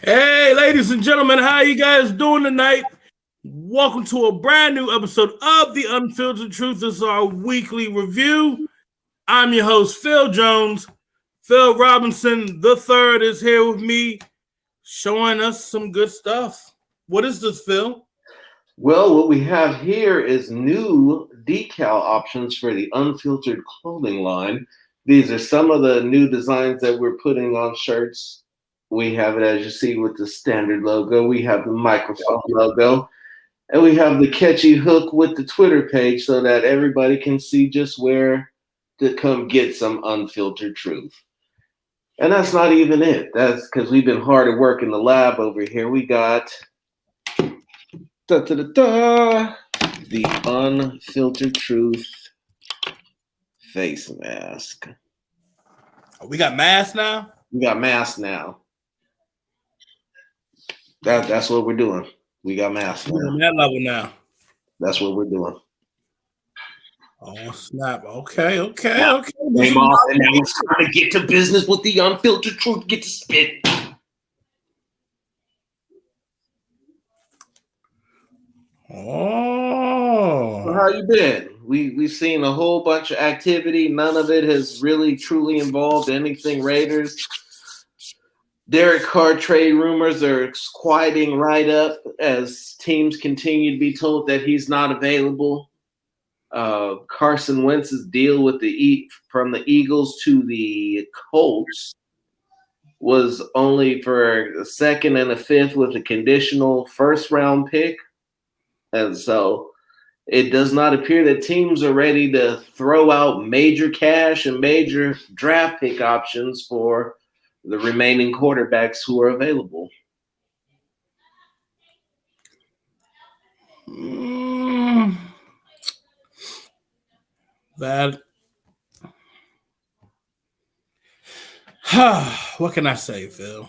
Hey, ladies and gentlemen, how you guys doing tonight? Welcome to a brand new episode of the Unfiltered Truth. This is our weekly review. I'm your host, Phil Jones. Phil Robinson the third is here with me, showing us some good stuff. What is this, Phil? Well, what we have here is new decal options for the Unfiltered clothing line. These are some of the new designs that we're putting on shirts. We have it, as you see, with the standard logo. We have the microphone logo. And we have the catchy hook with the Twitter page so that everybody can see just where to come get some unfiltered truth. And that's not even it. That's because we've been hard at work in the lab over here. We got the Unfiltered Truth face mask. We got masks now? We got masks now. That's what we're doing. We got masks We're now. on that level now. That's what we're doing. Oh, snap. Okay. Name off, and now it's time to get to business with the Unfiltered Truth. Get to spit. Oh. So how you been? We've seen a whole bunch of activity. None of it has really truly involved anything Raiders. Derek Carr trade rumors are quieting right up as teams continue to be told that he's not available. Carson Wentz's deal with from the Eagles to the Colts was only for a second and a fifth with a conditional first-round pick. And so it does not appear that teams are ready to throw out major cash and major draft pick options for the remaining quarterbacks who are available. That what can I say, Phil?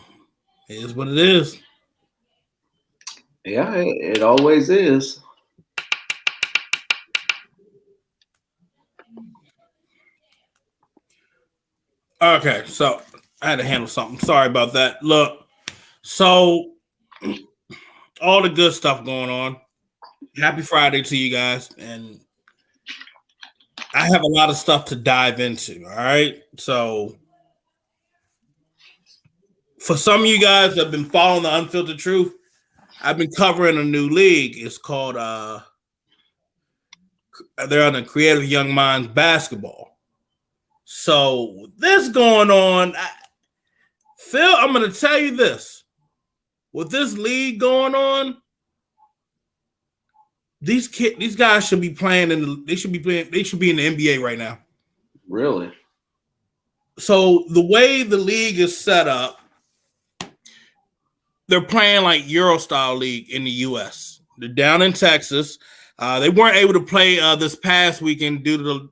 It is what it is. Yeah, it always is. Okay, so I had to handle something. Sorry about that. Look, so all the good stuff going on. Happy Friday to you guys. And I have a lot of stuff to dive into. All right. So for some of you guys that have been following the Unfiltered Truth, I've been covering a new league. It's called they're on the Creative Young Minds Basketball. So this going on, Phil, I'm going to tell you this. With this league going on, these guys should be playing they should be in the NBA right now. Really? So the way the league is set up, they're playing like Euro style league in the US. They're down in Texas. They weren't able to play this past weekend due to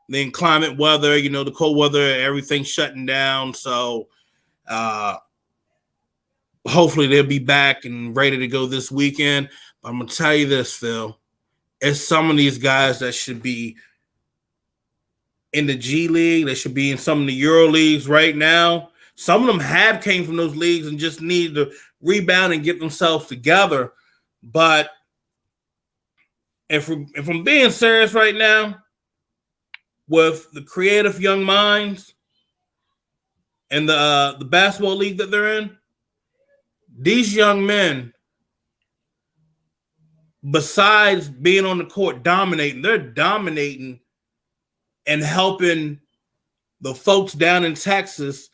the inclement weather, the cold weather, everything shutting down. So hopefully they'll be back and ready to go this weekend. But I'm going to tell you this, Phil. It's some of these guys that should be in the G League. They should be in some of the Euro leagues right now. Some of them have came from those leagues and just need to rebound and get themselves together. But if I'm being serious right now, with the creative young minds and the basketball league that they're in, these young men, besides being on the court dominating, they're dominating and helping the folks down in Texas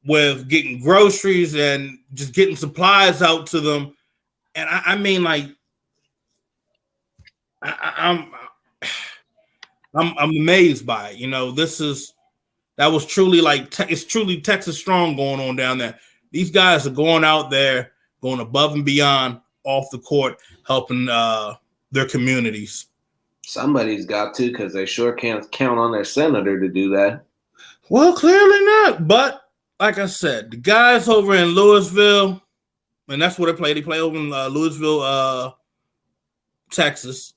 with getting groceries and just getting supplies out to them. And I mean, like, I'm amazed by it. That was truly it's truly Texas strong going on down there. These guys are going out there, going above and beyond off the court, helping their communities. Somebody's got to, because they sure can't count on their senator to do that. Well, clearly not. But like I said, the guys over in Louisville, and that's where they play. They play over in Louisville, Texas.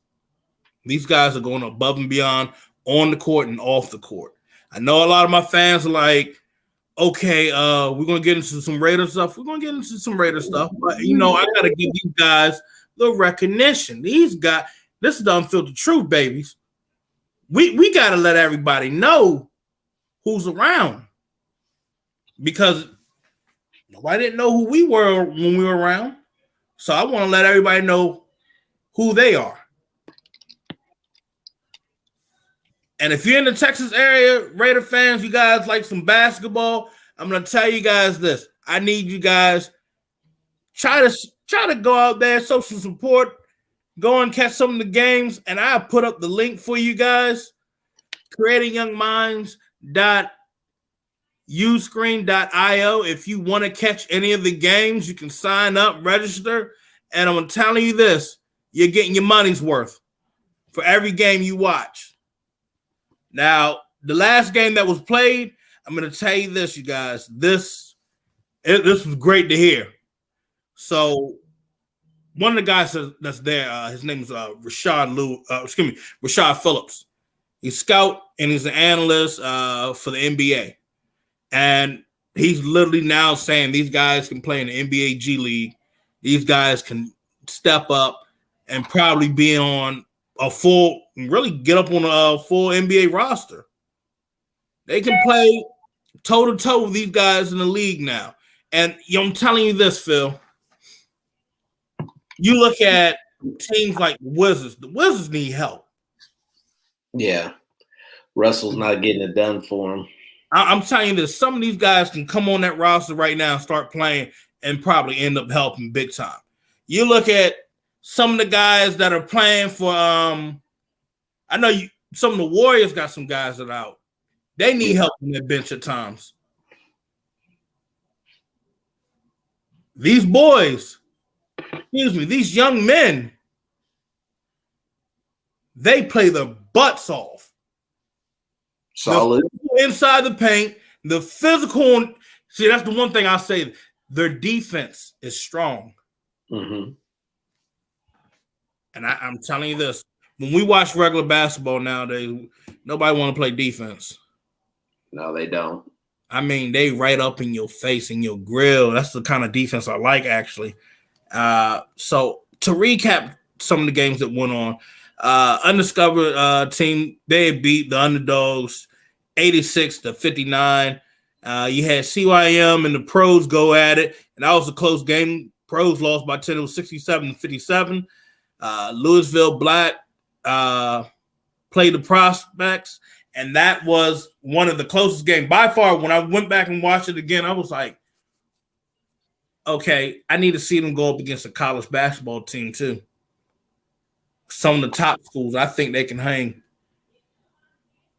These guys are going above and beyond on the court and off the court. I know a lot of my fans are like, okay, we're gonna get into some Raider stuff. We're gonna get into some Raider stuff, but I gotta give these guys the recognition. These guys, this is the unfiltered truth, babies. We gotta let everybody know who's around because nobody didn't know who we were when we were around. So I want to let everybody know who they are. And if you're in the Texas area, Raider fans, you guys like some basketball, I'm gonna tell you guys this. I need you guys try to go out there, show some support, go and catch some of the games, and I put up the link for you guys. creatingyoungminds.uscreen.io. If you want to catch any of the games, you can sign up, register, and I'm telling you this: you're getting your money's worth for every game you watch. Now, the last game that was played, I'm going to tell you this, you guys. This was great to hear. So, one of the guys that's there, his name is Rashad Phillips. He's a scout and he's an analyst for the NBA. And he's literally now saying these guys can play in the NBA G League. These guys can step up and probably be on really get up on a full NBA roster. They can play toe-to-toe with these guys in the league now. And I'm telling you this, Phil. You look at teams like the Wizards. The Wizards need help. Yeah. Russell's not getting it done for him. I'm telling you this. Some of these guys can come on that roster right now and start playing and probably end up helping big time. You look at some of the guys that are playing for I know some of the Warriors got some guys that are out. They need help on their bench at times. These boys, these young men, they play their butts off. Solid. Inside the paint, the physical. See, that's the one thing I say. Their defense is strong. Mm-hmm. And I'm telling you this. When we watch regular basketball nowadays, nobody want to play defense. No, they don't. I mean, they right up in your face, in your grill. That's the kind of defense I like, actually. So to recap some of the games that went on, undiscovered team, they beat the underdogs 86-59. You had CYM and the Pros go at it, and that was a close game. Pros lost by 10. It was 67-57. Louisville Black played the Prospects, and that was one of the closest games. By far, when I went back and watched it again, I was like, okay, I need to see them go up against a college basketball team too. Some of the top schools, I think they can hang.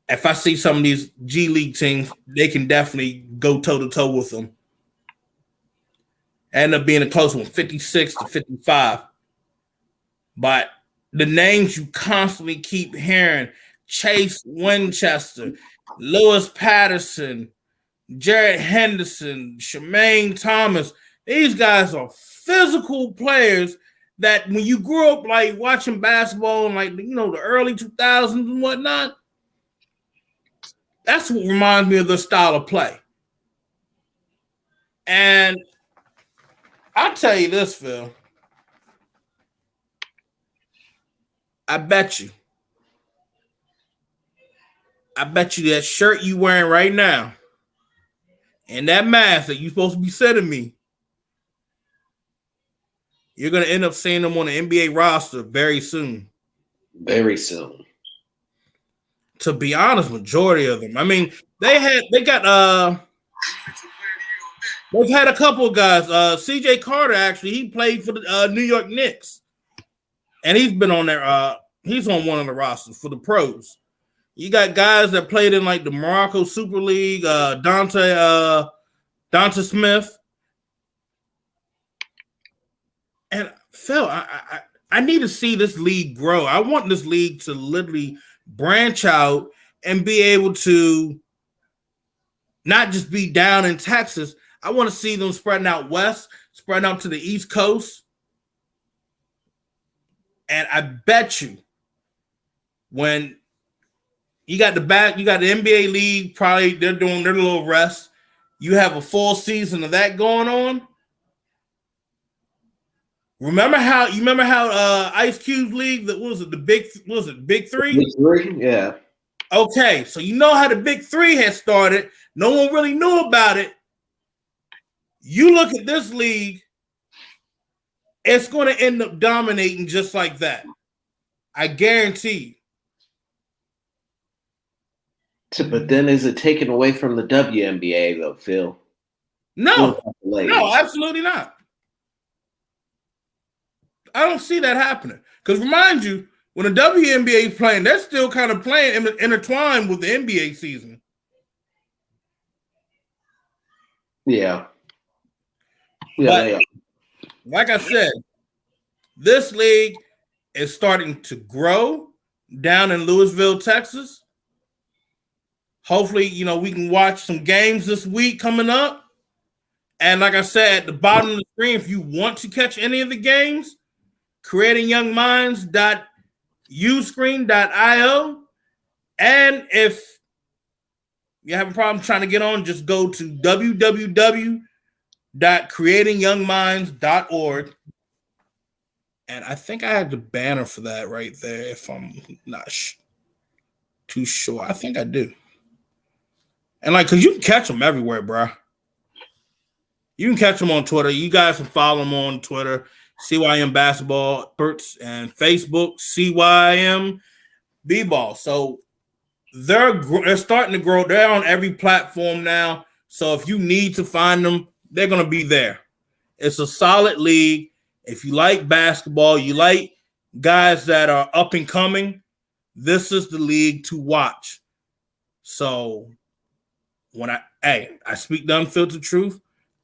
If I see some of these G League teams, they can definitely go toe-to-toe with them. End up being a close one, 56-55. But the names you constantly keep hearing, Chase Winchester, Lewis Patterson, Jared Henderson, Shemaine Thomas, these guys are physical players that when you grew up like watching basketball in like, the early 2000s and whatnot, that's what reminds me of the style of play. And I'll tell you this, Phil. I bet you that shirt you wearing right now and that mask that you're supposed to be sending me, you're going to end up seeing them on the NBA roster very soon. Very soon. To be honest, majority of them. I mean, they've had a couple of guys. CJ Carter, actually, he played for the New York Knicks. And he's been on there. He's on one of the rosters for the Pros. You got guys that played in like the Morocco Super League, Donta Smith. And Phil, I need to see this league grow. I want this league to literally branch out and be able to not just be down in Texas. I want to see them spreading out west, spreading out to the East Coast. And I bet you when you got the NBA league, probably they're doing their little rest. You have a full season of that going on. Remember how Ice Cube's league, that was it, Big Three? Big Three, yeah. Okay, so you know how the Big Three had started. No one really knew about it. You look at this league, it's going to end up dominating just like that. I guarantee you. But then is it taken away from the WNBA though, Phil? No, absolutely not. I don't see that happening. Because remind you, when the WNBA is playing, they're still kind of playing intertwined with the NBA season. Yeah. But like I said, this league is starting to grow down in Louisville, Texas. Hopefully, we can watch some games this week coming up. And like I said, at the bottom of the screen, if you want to catch any of the games, creatingyoungminds.uscreen.io. And if you have a problem trying to get on, just go to www.creatingyoungminds.org. And I think I had the banner for that right there, if I'm not too sure. I think I do. And because you can catch them everywhere, bro. You can catch them on Twitter. You guys can follow them on Twitter, CYM Basketball Experts, and Facebook, CYM B-Ball. So they're starting to grow. They're on every platform now. So if you need to find them, they're going to be there. It's a solid league. If you like basketball, you like guys that are up and coming, this is the league to watch. So when I speak the unfiltered truth,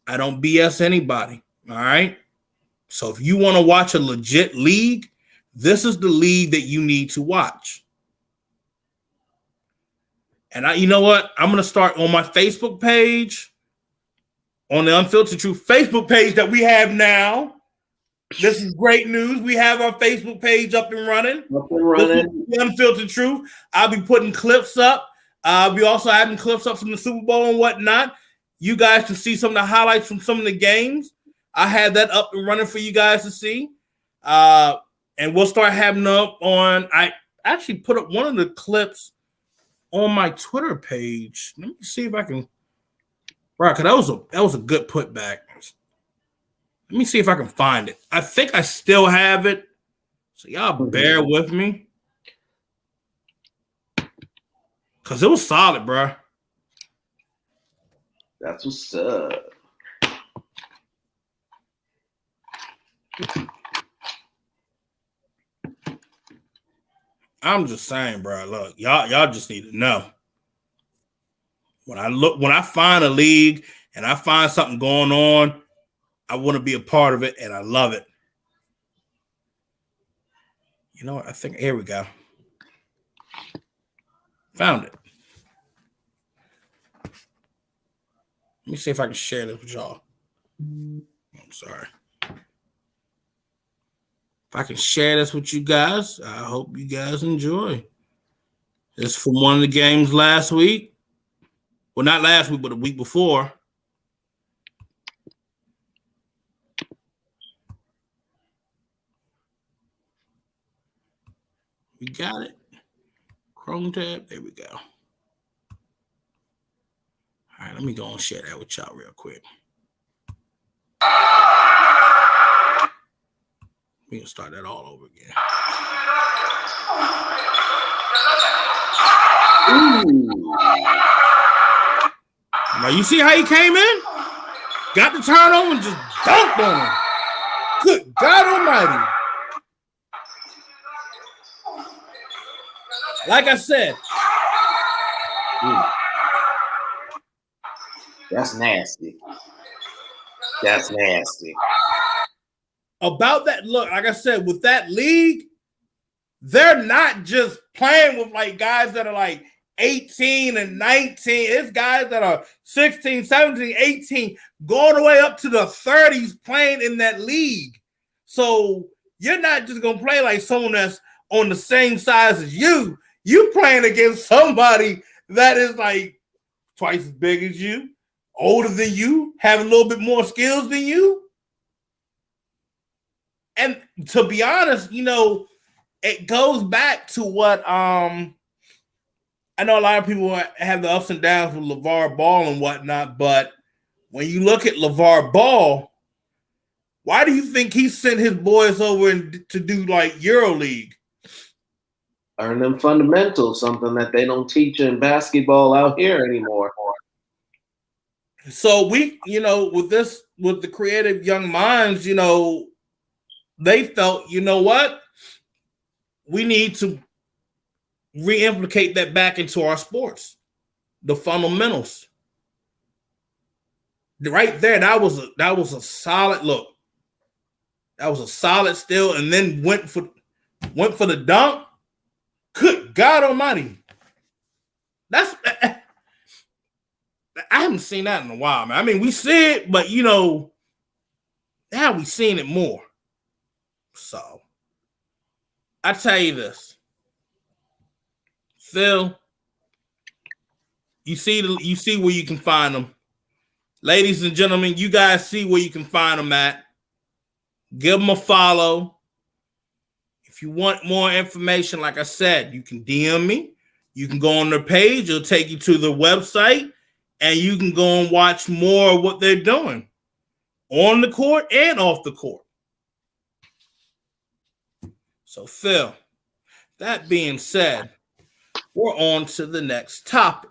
I don't BS anybody. All right. So if you want to watch a legit league, this is the league that you need to watch. And you know what? I'm going to start on my Facebook page, on the Unfiltered Truth Facebook page that we have now. This is great news. We have our Facebook page up and running. The Unfiltered Truth. I'll be putting clips up. We also having clips up from the Super Bowl and whatnot. You guys can see some of the highlights from some of the games. I had that up and running for you guys to see. And we'll start having up on. I actually put up one of the clips on my Twitter page. Let me see if I can. Right, because that was a good putback. Let me see if I can find it. I think I still have it. So y'all bear with me. Because it was solid, bro. That's what's up. I'm just saying, bro. Look, y'all just need to know. When I find a league and I find something going on, I want to be a part of it, and I love it. You know what? I think here we go. Found it. Let me see if I can share this with y'all. I'm sorry. If I can share this with you guys, I hope you guys enjoy. It's from one of the games last week. Well, not last week, but the week before. We got it. Chrome tab. There we go. All right, let me go and share that with y'all real quick. We can start that all over again. Ooh. Now you see how he came in? Got the turnover and just dunked on him. Good God Almighty. Like I said. That's nasty. That's nasty. About that, look, like I said, with that league, they're not just playing with guys that are 18 and 19. It's guys that are 16, 17, 18, going the way up to the 30s playing in that league. So you're not just going to play like someone that's on the same size as you. You playing against somebody that is twice as big as you, older than you, have a little bit more skills than you. And to be honest, it goes back to what I know a lot of people have the ups and downs with LeVar Ball and whatnot, but when you look at LeVar Ball, why do you think he sent his boys over to do like EuroLeague? Learn them fundamentals, something that they don't teach in basketball out here anymore. So we, with the creative young minds, they felt, what? We need to re-implicate that back into our sports, the fundamentals. Right there, that was a solid look. That was a solid steal, and then went for the dunk. Good God Almighty! I haven't seen that in a while, man. I mean, we see it, but now we seen it more. So I tell you this, Phil, you see where you can find them. Ladies and gentlemen, you guys see where you can find them at. Give them a follow. If you want more information, like I said, you can DM me. You can go on their page. It'll take you to the website, and you can go and watch more of what they're doing on the court and off the court. So, Phil, that being said, we're on to the next topic.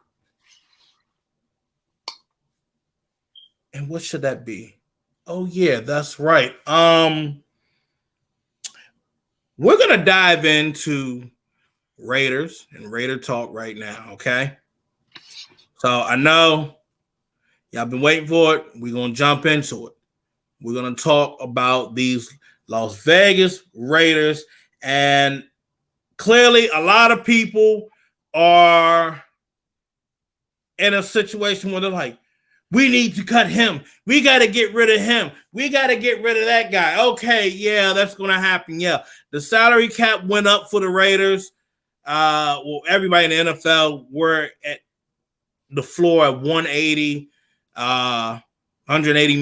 And what should that be? Oh, yeah, that's right. We're going to dive into Raiders and Raider talk right now, okay? So I know y'all been waiting for it. We're going to jump into it. We're going to talk about these Las Vegas Raiders. And clearly a lot of people are in a situation where they're like, we need to cut him. We got to get rid of him. We got to get rid of that guy. Okay, yeah, that's going to happen. Yeah, the salary cap went up for the Raiders. Everybody in the NFL were at the floor at 180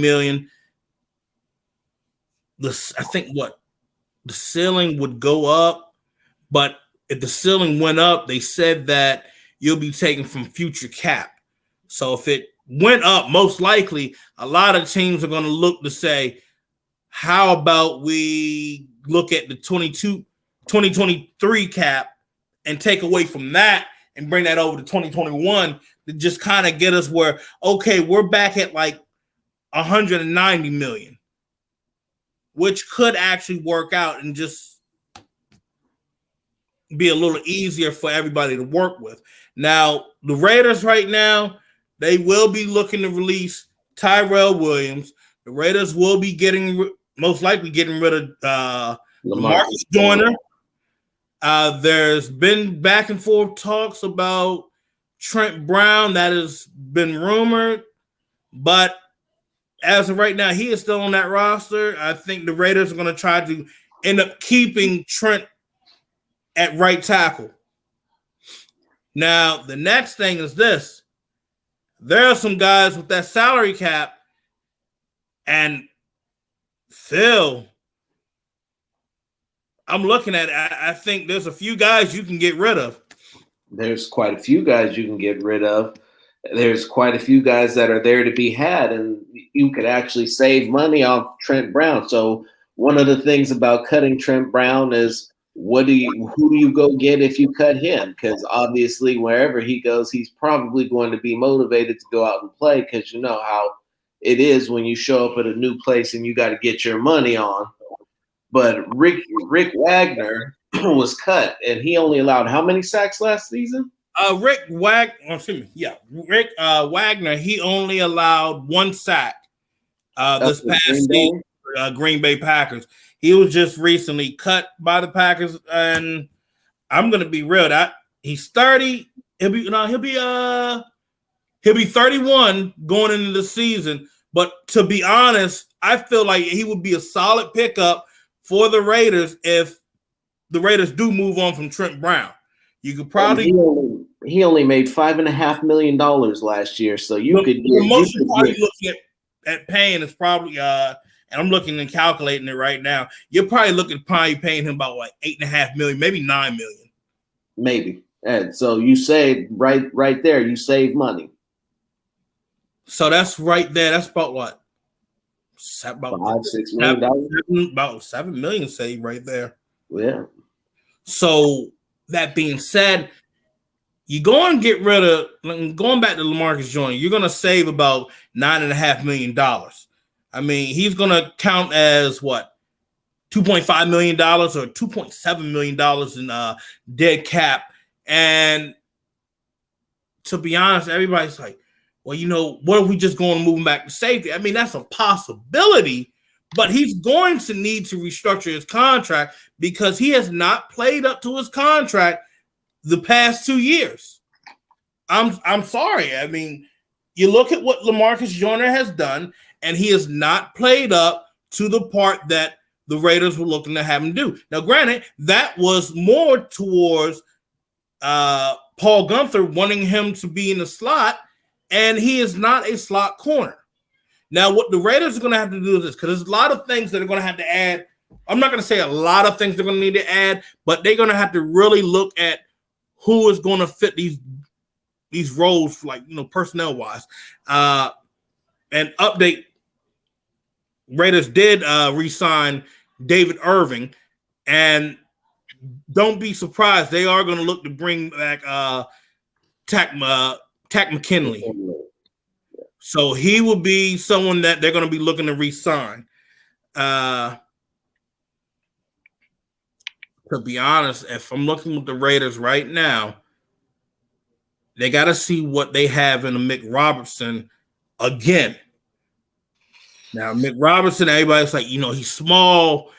million. I think the ceiling would go up, but if the ceiling went up, they said that you'll be taken from future cap. So if it went up, most likely a lot of teams are going to look to say, how about we look at the 2023 cap and take away from that and bring that over to 2021 to just kind of get us where, okay, we're back at like 190 million, which could actually work out and just be a little easier for everybody to work with. Now, the Raiders right now, they will be looking to release Tyrell Williams. The Raiders will be most likely getting rid of Marcus Joyner. There's been back and forth talks about Trent Brown that has been rumored, but as of right now, he is still on that roster. I think the Raiders are going to try to end up keeping Trent at right tackle. Now, the next thing is this. There are some guys with that salary cap, and Phil, I'm looking at it. I think there's a few guys you can get rid of. There's quite a few guys you can get rid of. There's quite a few guys that are there to be had, and you could actually save money off Trent Brown. So one of the things about cutting Trent Brown is who do you go get if you cut him? Because obviously wherever he goes, he's probably going to be motivated to go out and play, because you know how it is when you show up at a new place and you got to get your money on. But Rick Wagner was cut, and he only allowed how many sacks last season? Rick Wagner, he only allowed 1 sack this past season for Green Bay Packers. He was just recently cut by the Packers, and I'm gonna be real. That he's 30. He'll be 31 going into the season. But to be honest, I feel like he would be a solid pickup for the Raiders if the Raiders do move on from Trent Brown. You could probably He only made $5.5 million last year, so the most you're probably looking at paying is probably and I'm looking and calculating it right now. You're probably paying him about like $8.5 million, maybe $9 million. Maybe. And so you save right there, you save money. So that's right there. That's about what? About $5-6 million. About $7 million saved right there. Yeah. So that being said, you go and get rid of going back to LaMarcus Joyner, you're gonna save about $9.5 million. I mean, he's gonna count as what $2.5 million or $2.7 million in dead cap. And to be honest, everybody's like, well, what if we just going to move him back to safety? I mean, that's a possibility, but he's going to need to restructure his contract because he has not played up to his contract the past 2 years. I'm sorry. I mean, you look at what LaMarcus Joyner has done, and he has not played up to the part that the Raiders were looking to have him do. Now, granted, that was more towards Paul Gunther wanting him to be in the slot, and he is not a slot corner. Now, what the Raiders are going to have to do is this, because there's a lot of things that are going to have to add. I'm not going to say a lot of things they're going to need to add, but they're going to have to really look at who is going to fit these roles, like, personnel wise, and update. Raiders did re-sign David Irving, and don't be surprised, they are going to look to bring back Tack McKinley. So he will be someone that they're going to be looking to re-sign. To be honest, if I'm looking at the Raiders right now, they got to see what they have in a Mick Robertson again. Now, Mick Robertson, everybody's like, he's small.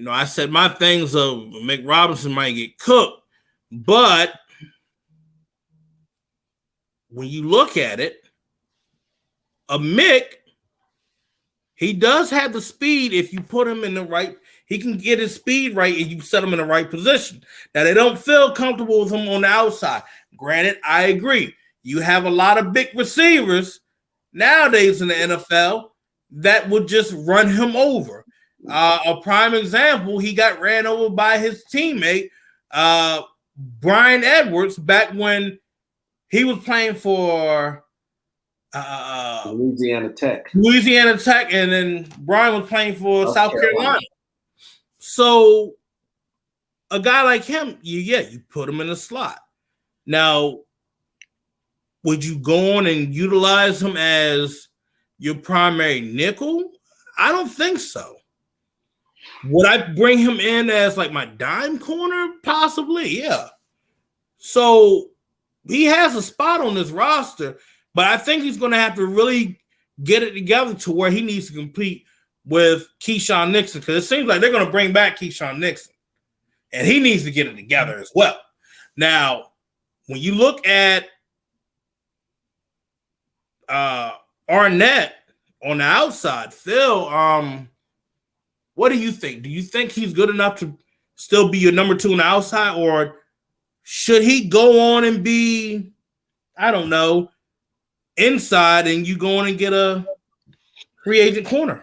I said my things of Mick Robertson might get cooked, but when you look at it, a Mick, he does have the speed if you put him in the right. He can get his speed right and you set him in the right position. Now, they don't feel comfortable with him on the outside. Granted, I agree. You have a lot of big receivers nowadays in the NFL that would just run him over. A prime example, he got ran over by his teammate, Brian Edwards, back when he was playing for Louisiana Tech. And then Brian was playing for South Carolina. So a guy like him, you put him in the slot. Now, would you go on and utilize him as your primary nickel? I don't think so. Would I bring him in as like my dime corner? Possibly, yeah. So he has a spot on this roster, but I think he's going to have to really get it together to where he needs to compete with Keyshawn Nixon, because it seems like they're going to bring back Keyshawn Nixon, and he needs to get it together as well. Now, when you look at Arnett on the outside, Phil, what do you think? Do you think he's good enough to still be your number 2 on the outside, or should he go on and be, I don't know, inside and you go on and get a free agent corner?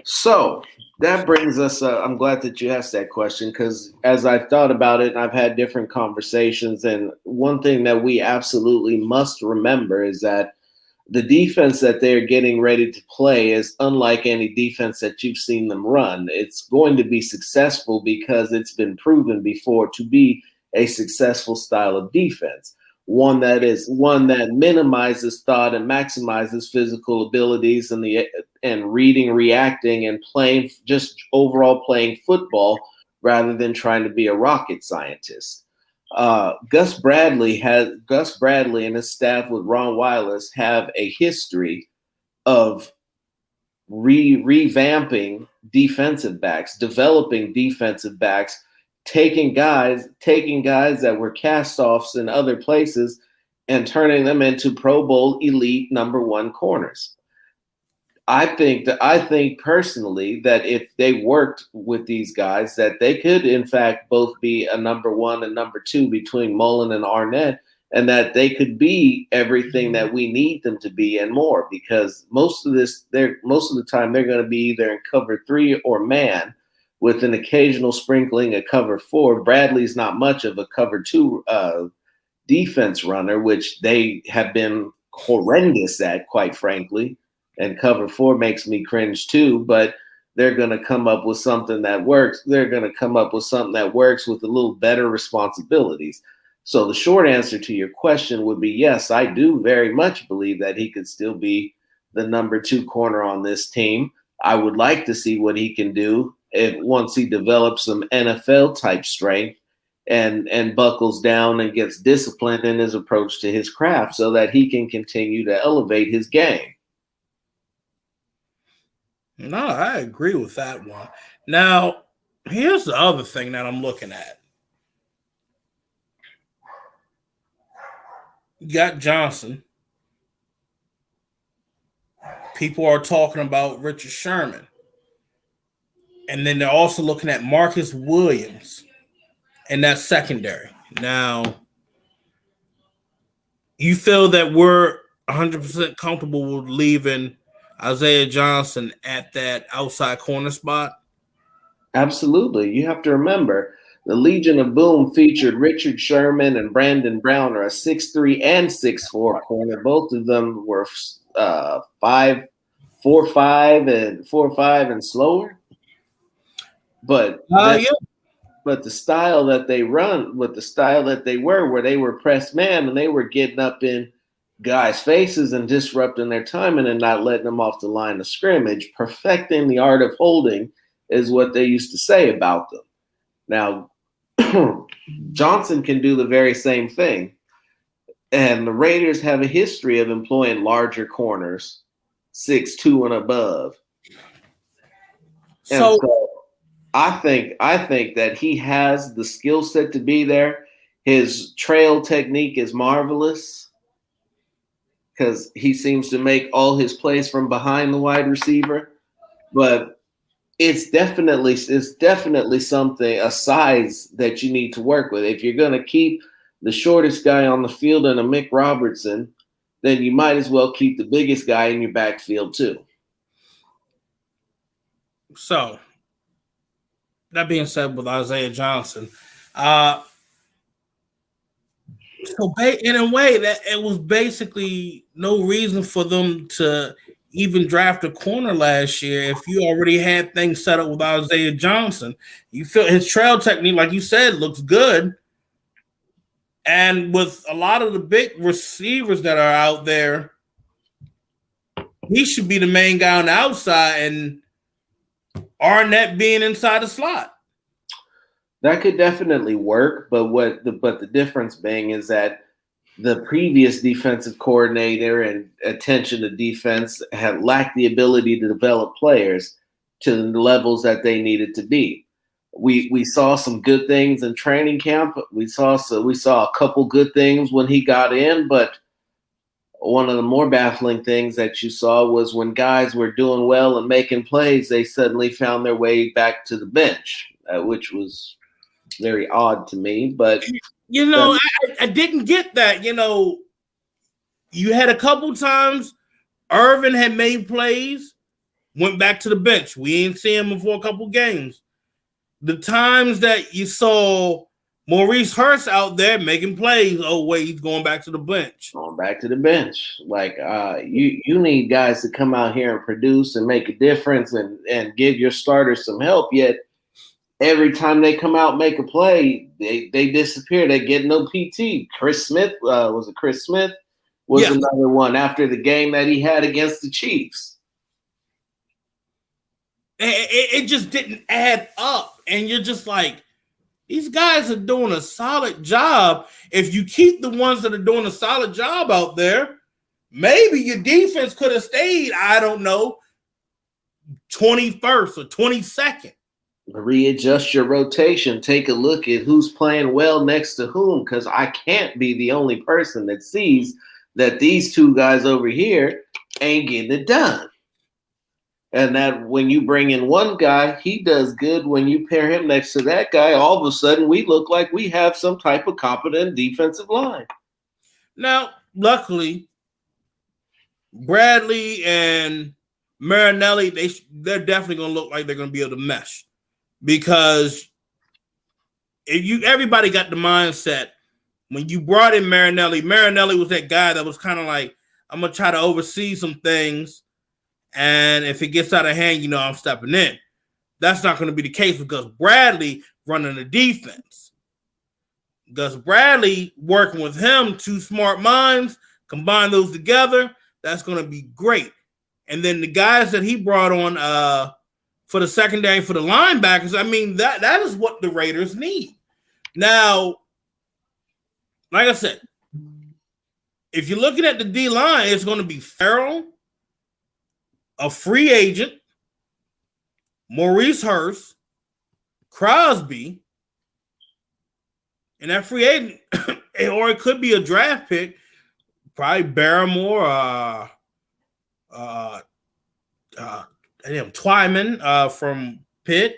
So that brings us, I'm glad that you asked that question, because as I've thought about it, I've had different conversations, and one thing that we absolutely must remember is that the defense that they're getting ready to play is unlike any defense that you've seen them run. It's going to be successful because it's been proven before to be a successful style of defense. One that minimizes thought and maximizes physical abilities and reading, reacting, and playing, just overall playing football rather than trying to be a rocket scientist. Gus Bradley and his staff with Ron Wireless have a history of revamping defensive backs, developing defensive backs, taking guys that were cast-offs in other places and turning them into Pro Bowl elite number 1 corners. I think personally that if they worked with these guys, that they could in fact both be a number one and number two between Mullen and Arnett, and that they could be everything that we need them to be and more. Because most of the time they're going to be either in cover 3 or man, with an occasional sprinkling of cover 4. Bradley's not much of a cover 2 defense runner, which they have been horrendous at, quite frankly. And cover 4 makes me cringe too, but they're going to come up with something that works. They're going to come up with something that works with a little better responsibilities. So the short answer to your question would be yes, I do very much believe that he could still be the number 2 corner on this team. I would like to see what he can do once he develops some NFL type strength and buckles down and gets disciplined in his approach to his craft so that he can continue to elevate his game. No, I agree with that one. Now, here's the other thing that I'm looking at. You got Johnson. People are talking about Richard Sherman. And then they're also looking at Marcus Williams in that secondary. Now, you feel that we're 100% comfortable with leaving Isaiah Johnson at that outside corner spot? Absolutely. You have to remember, the Legion of Boom featured Richard Sherman and Brandon Browner, a 6'3" and 6'4" corner. Both of them were 4'5" and slower. But but the style that they run, with the style that they were, where they were press man and they were getting up in guys' faces and disrupting their timing and not letting them off the line of scrimmage, perfecting the art of holding is what they used to say about them. Now, Johnson can do the very same thing. And the Raiders have a history of employing larger corners, 6'2" and above. So I think that he has the skill set to be there. His trail technique is marvelous because he seems to make all his plays from behind the wide receiver. But it's definitely something, a size that you need to work with. If you're going to keep the shortest guy on the field and a Mick Robertson, then you might as well keep the biggest guy in your backfield too. So, that being said, with Isaiah Johnson, so in a way that it was basically no reason for them to even draft a corner last year if you already had things set up with Isaiah Johnson. You feel his trail technique, like you said, looks good. And with a lot of the big receivers that are out there, he should be the main guy on the outside and Arnett being inside the slot. That could definitely work, but the difference being is that the previous defensive coordinator and attention to defense had lacked the ability to develop players to the levels that they needed to be. We saw some good things in training camp. We saw a couple good things when he got in, but one of the more baffling things that you saw was when guys were doing well and making plays, they suddenly found their way back to the bench, which was very odd to me. But I didn't get that. You had a couple times Irvin had made plays, went back to the bench. We ain't seen him for a couple games. The times that you saw Maurice Hurst out there making plays, oh wait, he's going back to the bench. Going back to the bench. Like you need guys to come out here and produce and make a difference and give your starters some help. Yet every time they come out and make a play, they disappear. They get no PT. Chris Smith was another one after the game that he had against the Chiefs. It just didn't add up. And you're just like, these guys are doing a solid job. If you keep the ones that are doing a solid job out there, maybe your defense could have stayed, I don't know, 21st or 22nd. Readjust your rotation. Take a look at who's playing well next to whom, because I can't be the only person that sees that these two guys over here ain't getting it done. And that when you bring in one guy, he does good. When you pair him next to that guy, all of a sudden we look like we have some type of competent defensive line. Now, luckily, Bradley and Marinelli, they're definitely going to look like they're going to be able to mesh, because everybody got the mindset when you brought in Marinelli. Marinelli was that guy that was kind of like, I'm going to try to oversee some things, and if it gets out of hand, I'm stepping in. That's not going to be the case because Bradley running the defense. Gus Bradley working with him, two smart minds, combine those together, that's going to be great. And then the guys that he brought on for the secondary, for the linebackers, I mean, that is what the Raiders need. Now, like I said, if you're looking at the D-line, it's going to be Farrell, a free agent, Maurice Hurst, Crosby, and that free agent, or it could be a draft pick, probably Barrymore, Twyman from Pitt.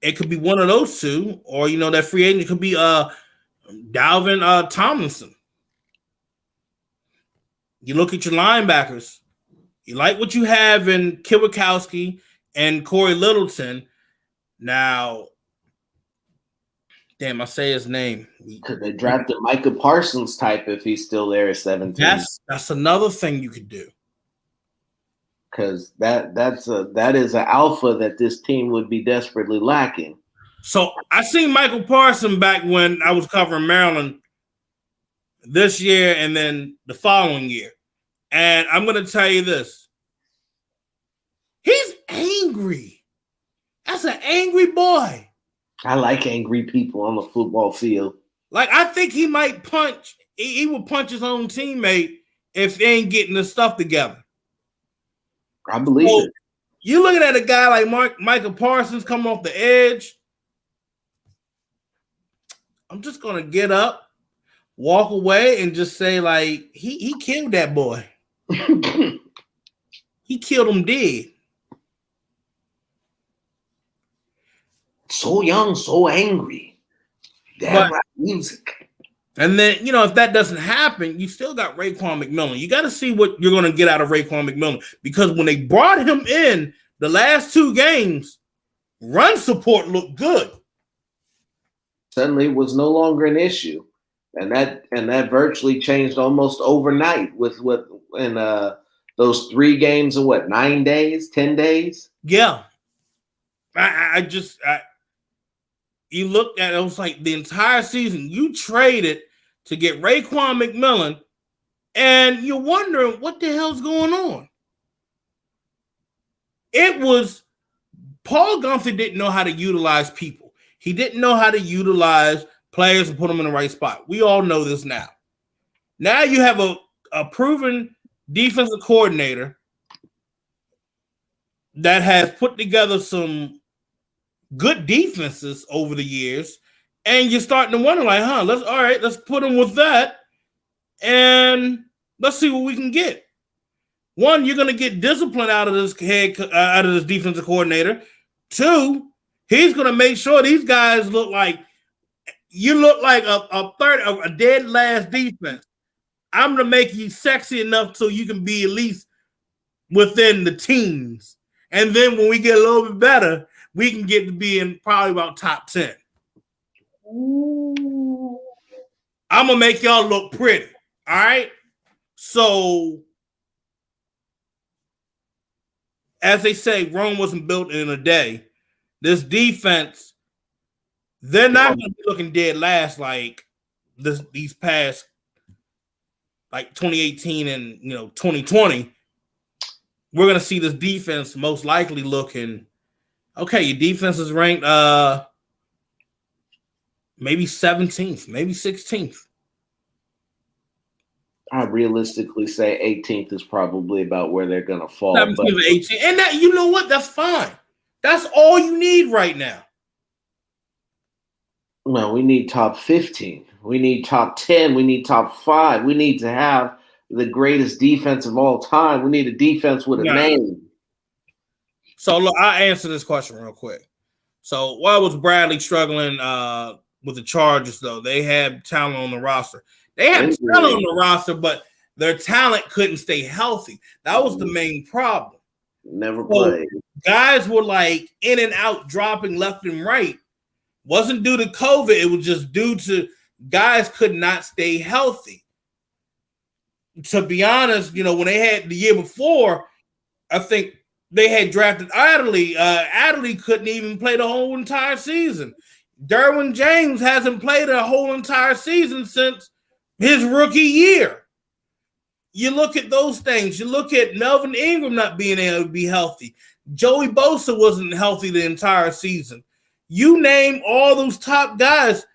It could be one of those two, or that free agent could be Dalvin Tomlinson. You look at your linebackers. You like what you have in Kwiatkowski and Corey Littleton. Now, damn, I say his name. Because they drafted Micah Parsons type if he's still there at 17. That's another thing you could do. Because that is an alpha that this team would be desperately lacking. So I seen Michael Parson back when I was covering Maryland this year and then the following year. And I'm going to tell you this. He's angry. That's an angry boy. I like angry people on the football field. Like, I think he might punch. He would punch his own teammate if they ain't getting the stuff together. I believe it. You're looking at a guy like Michael Parsons coming off the edge. I'm just going to get up, walk away, and just say, like, he killed that boy. He killed him dead. So young, so angry. Damn right music. And then, if that doesn't happen, you still got Raekwon McMillan. You got to see what you're going to get out of Raekwon McMillan, because when they brought him in the last two games, run support looked good. Suddenly it was no longer an issue. And that virtually changed almost overnight with those 3 games in 9 days, 10 days? Yeah. You looked at it, it was like the entire season you traded to get Raekwon McMillan, and you're wondering what the hell's going on. It was Paul Gunther didn't know how to utilize people. He didn't know how to utilize players and put them in the right spot. We all know this now. Now you have a proven defensive coordinator that has put together some good defenses over the years, and you're starting to wonder, like, let's put them with that, and let's see what we can get. One, you're going to get discipline out of this defensive coordinator. Two, he's going to make sure these guys look like a dead last defense. I'm going to make you sexy enough so you can be at least within the teens. And then when we get a little bit better, we can get to being probably about top 10. Ooh. I'm going to make y'all look pretty. All right? So, as they say, Rome wasn't built in a day. This defense, they're not going to be looking dead last like these past, like 2018 and 2020. We're going to see this defense most likely looking, okay, your defense is ranked maybe 17th, maybe 16th. I realistically say 18th is probably about where they're going to fall. 17th or 18th. And that, you know what? That's fine. That's all you need right now. No, we need top 15. We need top 10. We need top 5. We need to have the greatest defense of all time. We need a defense with a name. So look, I'll answer this question real quick. So why was Bradley struggling with the Chargers, though? They had talent on the roster. They had talent on the roster, but their talent couldn't stay healthy. That was the main problem. Never played. Guys were like in and out, dropping left and right. Wasn't due to COVID. It was just due to guys could not stay healthy. To be honest, when they had the year before, I think they had drafted Adderley. Adderley couldn't even play the whole entire season. Derwin James hasn't played a whole entire season since his rookie year. You look at those things. You look at Melvin Ingram not being able to be healthy. Joey Bosa wasn't healthy the entire season. You name all those top guys,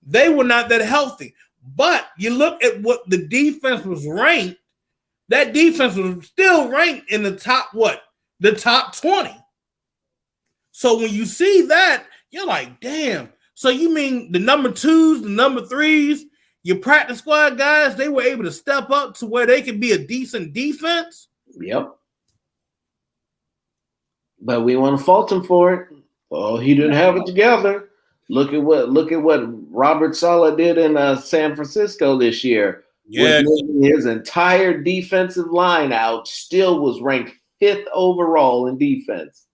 they were not that healthy. But you look at what the defense was ranked, that defense was still ranked in the top, the top 20. So when you see that, you're like, damn. So you mean the number 2s, the number 3s, your practice squad guys, they were able to step up to where they could be a decent defense? Yep. But we want to fault him for it. Oh, he didn't have it together. Look at what Robert Saleh did in San Francisco this year. Yeah, his entire defensive line out, still was ranked 5th overall in defense.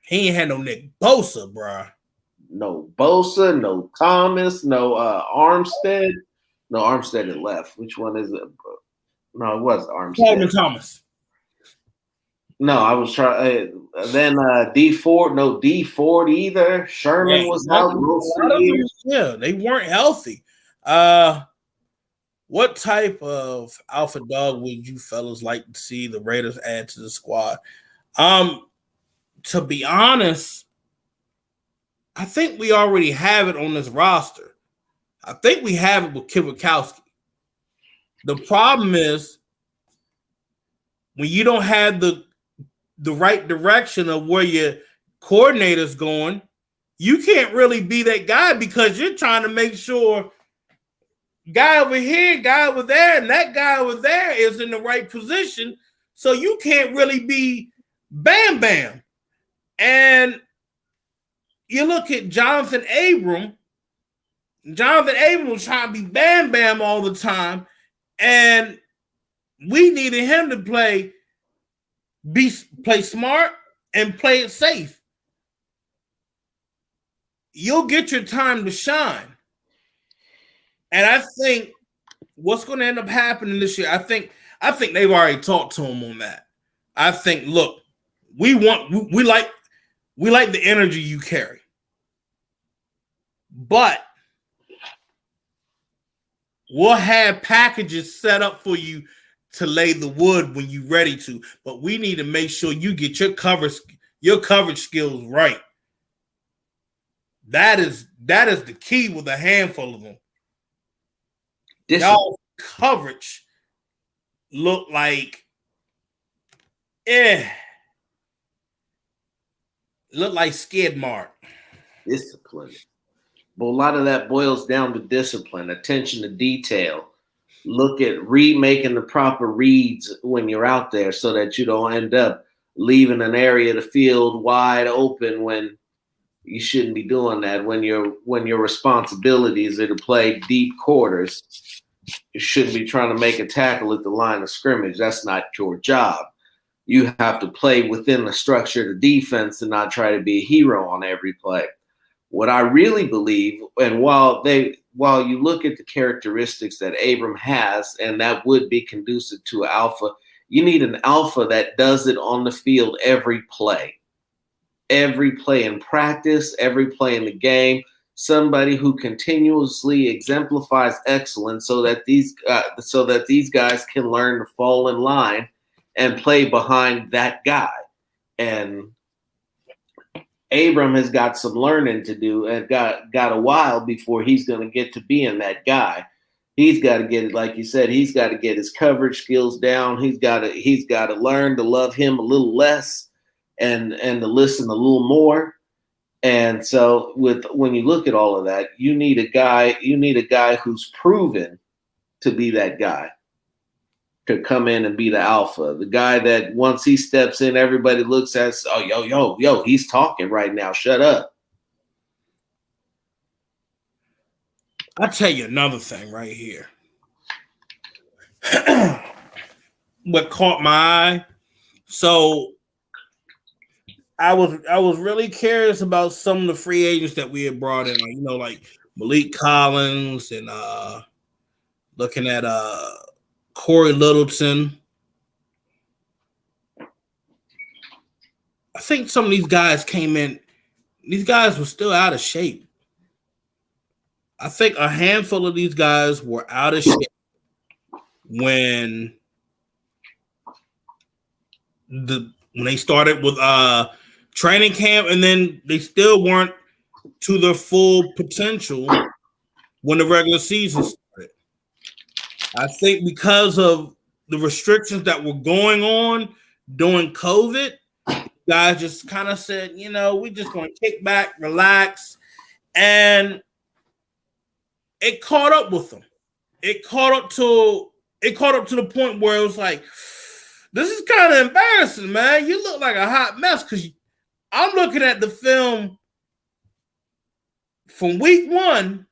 He ain't had no Nick Bosa, bro. No Bosa, no Thomas, no Armstead. No, Armstead had left. Which one is it? No, it was Armstead. Coleman Thomas. No, I was trying. Then D Ford, no D Ford either. Sherman was out. Yeah, they weren't healthy. What type of alpha dog would you fellas like to see the Raiders add to the squad? To be honest, I think we already have it on this roster. I think we have it with Kwiatkowski. The problem is when you don't have the right direction of where your coordinator's going, you can't really be that guy because you're trying to make sure guy over here, guy over there, and that guy over there is in the right position. So you can't really be Bam Bam. And you look at Jonathan Abram. Jonathan Abram was trying to be Bam Bam all the time. And we needed him to play smart and play it safe. You'll get your time to shine. And I think what's going to end up happening this year, I think they've already talked to him on that. I think, look, we like the energy you carry. But we'll have packages set up for you to lay the wood when you're ready to. But we need to make sure you get your coverage skills right. That is the key with a handful of them. Y'all coverage look like look like skid mark. Discipline. But a lot of that boils down to discipline, attention to detail. Look at making the proper reads when you're out there so that you don't end up leaving an area of the field wide open when you shouldn't be doing that. When your responsibilities are to play deep quarters, you shouldn't be trying to make a tackle at the line of scrimmage. That's not your job. You have to play within the structure of the defense and not try to be a hero on every play. What I really believe, and while you look at the characteristics that Abram has, and that would be conducive to alpha, you need an alpha that does it on the field every play in practice, every play in the game. Somebody who continuously exemplifies excellence, so that these guys can learn to fall in line and play behind that guy. And Abram has got some learning to do and got a while before he's going to get to being that guy. He's got to get it, like you said, he's got to get his coverage skills down. He's got to learn to love him a little less and to listen a little more. And so when you look at all of that, you need a guy who's proven to be that guy. to come in and be the alpha. The guy that once he steps in, everybody looks at, oh, yo, he's talking right now. Shut up. I'll tell you another thing right here. What caught my eye. So I was really curious about some of the free agents that we had brought in, like Malik Collins and looking at Corey Littleton. I think some of these guys came in. These guys were still out of shape. I think a handful of these guys were out of shape when they started with training camp, and then they still weren't to their full potential when the regular season started. I think because of the restrictions that were going on during COVID, guys just kind of said, we're just going to kick back, relax, and it caught up with them. It caught up to the point where it was like, this is kind of embarrassing, man. You look like a hot mess, because I'm looking at the film from week 1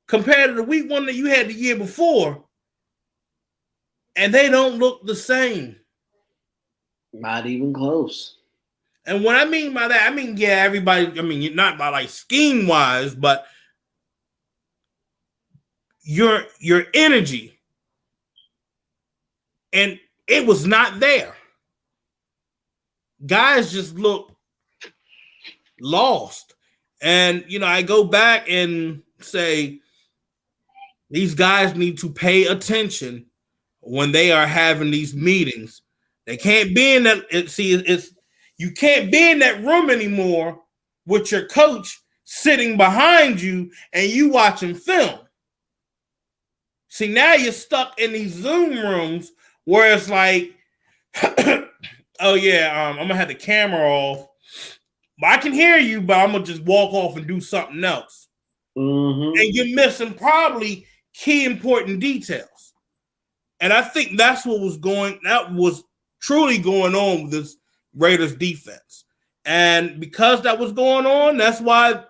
compared to the week 1 that you had the year before, and they don't look the same. Not even close. And what I mean by that, everybody, not by like scheme wise, but your energy, and it was not there. Guys just look lost. And I go back and say these guys need to pay attention when they are having these meetings. They can't be in that. You can't be in that room anymore with your coach sitting behind you and you watching film. See, now you're stuck in these Zoom rooms where it's like, oh yeah, I'm gonna have the camera off. But I can hear you, but I'm gonna just walk off and do something else. Mm-hmm. And you're missing probably key important details. And I think that was truly going on with this Raiders defense. And because that was going on, that's why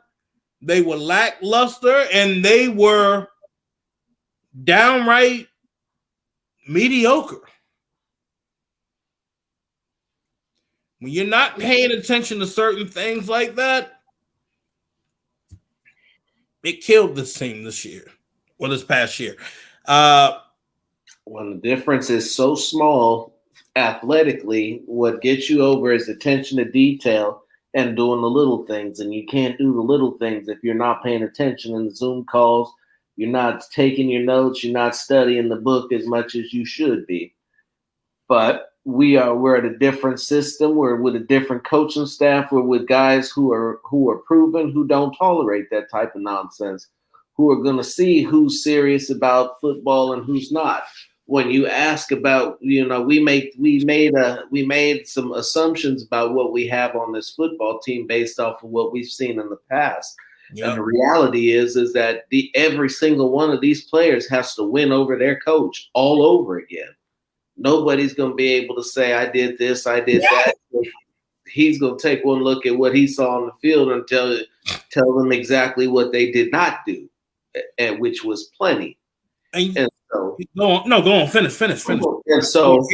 they were lackluster and they were downright mediocre. When you're not paying attention to certain things like that, it killed this team this year, or this past year. When the difference is so small athletically, what gets you over is attention to detail and doing the little things. And you can't do the little things if you're not paying attention in the Zoom calls. You're not taking your notes. You're not studying the book as much as you should be. But we're at a different system. We're with a different coaching staff. We're with guys who are proven, who don't tolerate that type of nonsense, who are going to see who's serious about football and who's not. When you ask about, we made some assumptions about what we have on this football team based off of what we've seen in the past. Yep. And the reality is that every single one of these players has to win over their coach all over again. Nobody's going to be able to say, I did this, I did that. He's going to take one look at what he saw on the field and tell them exactly what they did not do, and which was plenty. And so, go on, finish. And so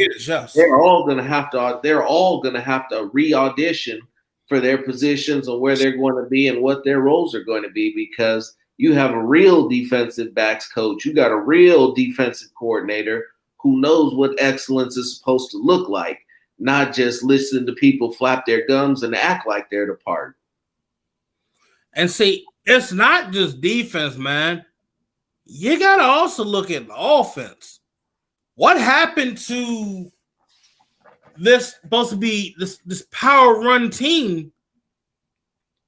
they're all going to have to re-audition for their positions and where they're going to be and what their roles are going to be, because you have a real defensive backs coach. You got a real defensive coordinator who knows what excellence is supposed to look like, not just listen to people flap their gums and act like they're the part. And see, it's not just defense, man. You got to also look at the offense. What happened to this supposed to be this power run team?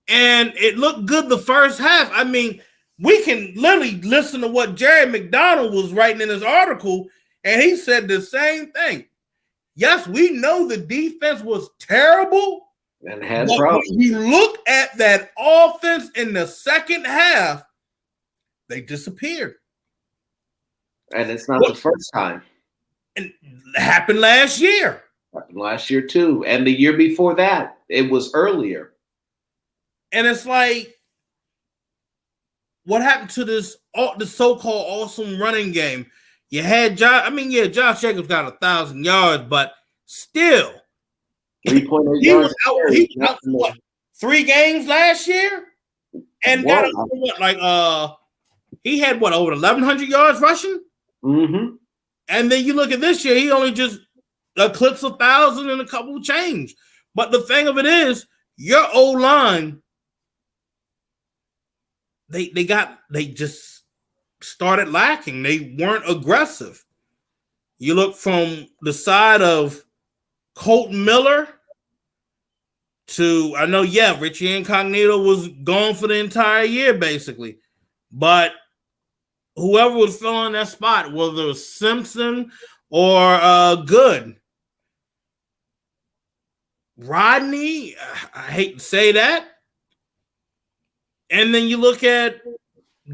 And it looked good the first half. I mean, we can literally listen to what Jerry McDonald was writing in his article, and he said the same thing. Yes, we know the defense was terrible. And had problems. When you look at that offense in the second half, they disappeared. And it's not the first time. And it happened last year. Happened last year too. And the year before that, it was earlier. And it's like, what happened to this the so-called awesome running game? You had Josh Jacobs got 1,000 yards, but still, 3.8 he yards. He was out for what, 3 games last year, and got he had what, over 1,100 yards rushing. Mm-hmm. And then you look at this year, he only just eclipsed 1,000 and a couple of change. But the thing of it is, your O-line, they just started lacking. They weren't aggressive. You look from the side of Colton Miller to, I know, Richie Incognito was gone for the entire year, basically. But whoever was filling that spot, whether it was Simpson or Good, Rodney, I hate to say that. And then you look at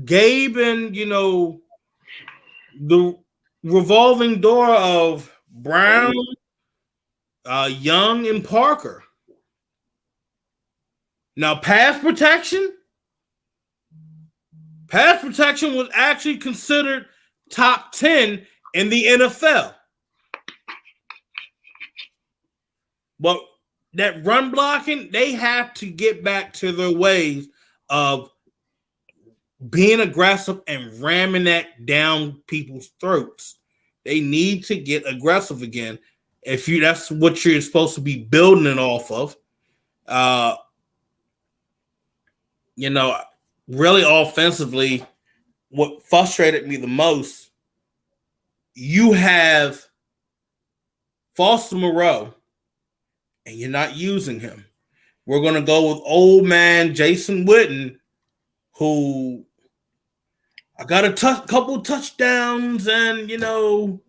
Gabe and, the revolving door of Brown, Young, and Parker. Now, pass protection was actually considered top 10 in the NFL. But that run blocking, they have to get back to their ways of being aggressive and ramming that down people's throats. They need to get aggressive again. That's what you're supposed to be building it off of. Really offensively, what frustrated me the most, you have Foster Moreau, and you're not using him. We're going to go with old man Jason Witten, who I got a couple touchdowns, and, I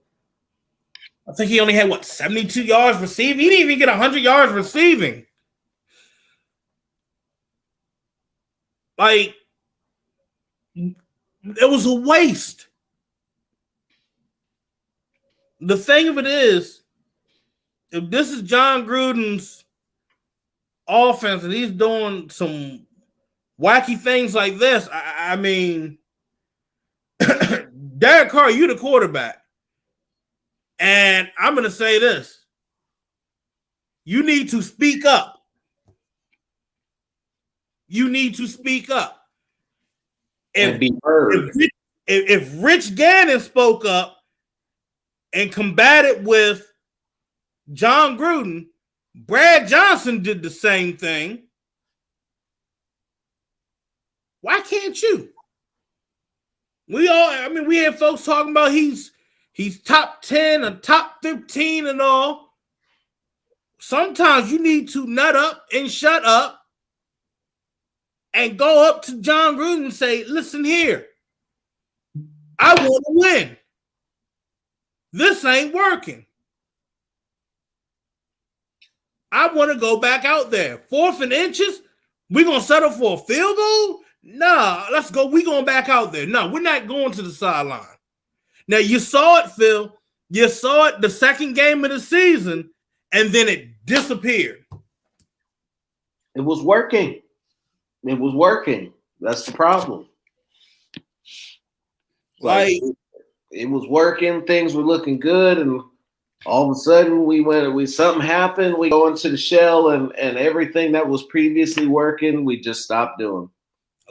think he only had, 72 yards receiving? He didn't even get 100 yards receiving. Like, it was a waste. The thing of it is, if this is John Gruden's offense and he's doing some wacky things like this, I mean, Derek Carr, you the quarterback. And I'm going to say this. You need to speak up. You need to speak up. And be heard. If Rich Gannon spoke up and combated with John Gruden, Brad Johnson did the same thing. Why can't you? We had folks talking about he's top 10 or top 15 and all. Sometimes you need to nut up and shut up and go up to John Gruden and say, listen here, I want to win. This ain't working. I want to go back out there. 4th and inches? We're going to settle for a field goal? Nah, let's go. We're going back out there. No, we're not going to the sideline. Now, you saw it, Phil. You saw it the second game of the season, and then it disappeared. It was working. It was working. That's the problem. Like it was working. Things were looking good, and all of a sudden something happened. We go into the shell, and everything that was previously working, we just stopped doing.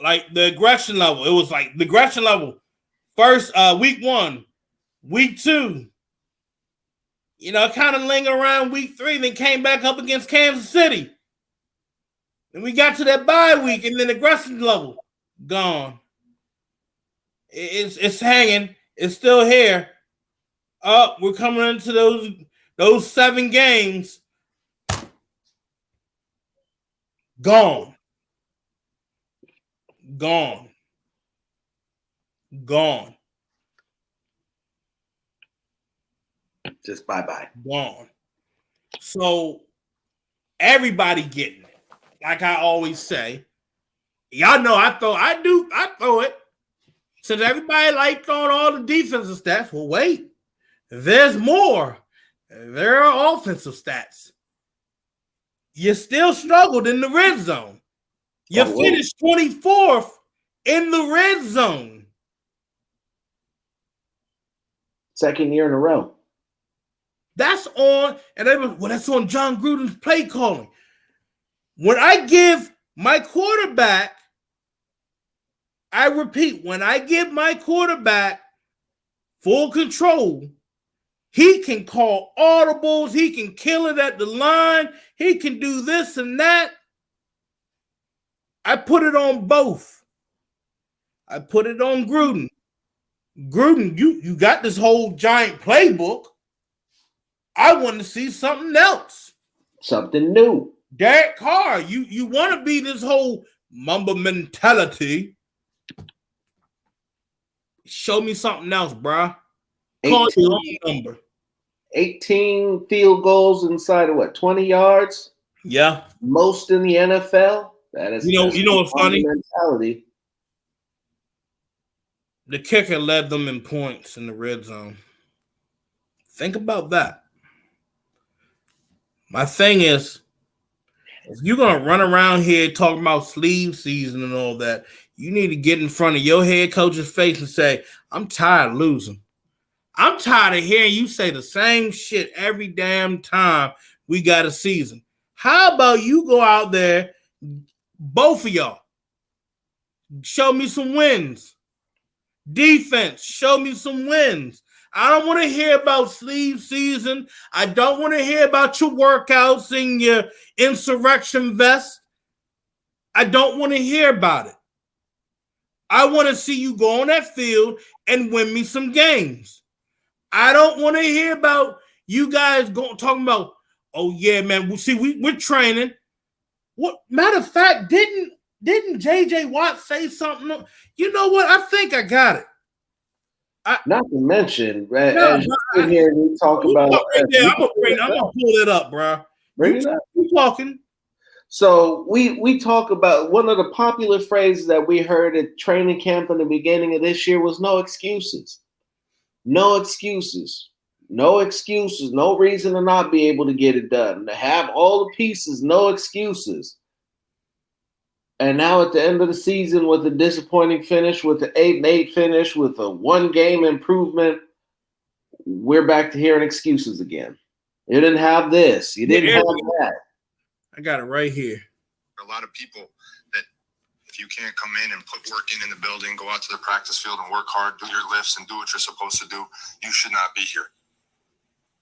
Like the aggression level. It was like the aggression level. First, week 1, week 2. Kind of linger around week 3, then came back up against Kansas City. And we got to that bye week, and then the aggression level gone. It's hanging. It's still here. We're coming into those 7 games. Gone. Just bye-bye. Gone. So everybody getting it. Like I always say, y'all know I throw it. Since everybody like throwing all the defensive stats, well, wait. There's more. There are offensive stats. You still struggled in the red zone. You finished 24th in the red zone. Second year in a row. That's on, and that's on John Gruden's play calling. When I give my quarterback, I repeat, when I give my quarterback full control, he can call audibles, he can kill it at the line, he can do this and that. I put it on both. I put it on Gruden. Gruden, you got this whole giant playbook. I want to see something else. Something new. Derek Carr, you want to be this whole Mamba mentality. Show me something else, bro. Call your own number. 18 field goals inside of what, 20 yards? Yeah. Most in the NFL. That is, you know what's funny? Mentality. The kicker led them in points in the red zone. Think about that. My thing is, if you're going to run around here talking about sleeve season and all that, you need to get in front of your head coach's face and say, I'm tired of losing. I'm tired of hearing you say the same shit every damn time we got a season. How about you go out there, both of y'all, show me some wins. Defense, show me some wins. I don't want to hear about sleeve season. I don't want to hear about your workouts and your insurrection vest. I don't want to hear about it. I want to see you go on that field and win me some games. I don't want to hear about you guys talking about, oh yeah, man. We're training. What matter of fact, didn't JJ Watt say something? You know what? I think I got it. Not to mention, right? As you sit here and we talk about, I'm gonna pull it up, bro. Bring it up. You talking? So we talk about one of the popular phrases that we heard at training camp in the beginning of this year was no excuses. No excuses. No excuses. No reason to not be able to get it done. To have all the pieces, no excuses. And now at the end of the season with a disappointing finish, with the 8-8 finish, with a one-game improvement, we're back to hearing excuses again. You didn't have this. You didn't have that. I got it right here. A lot of people that if you can't come in and put work in the building, go out to the practice field and work hard, do your lifts and do what you're supposed to do, you should not be here.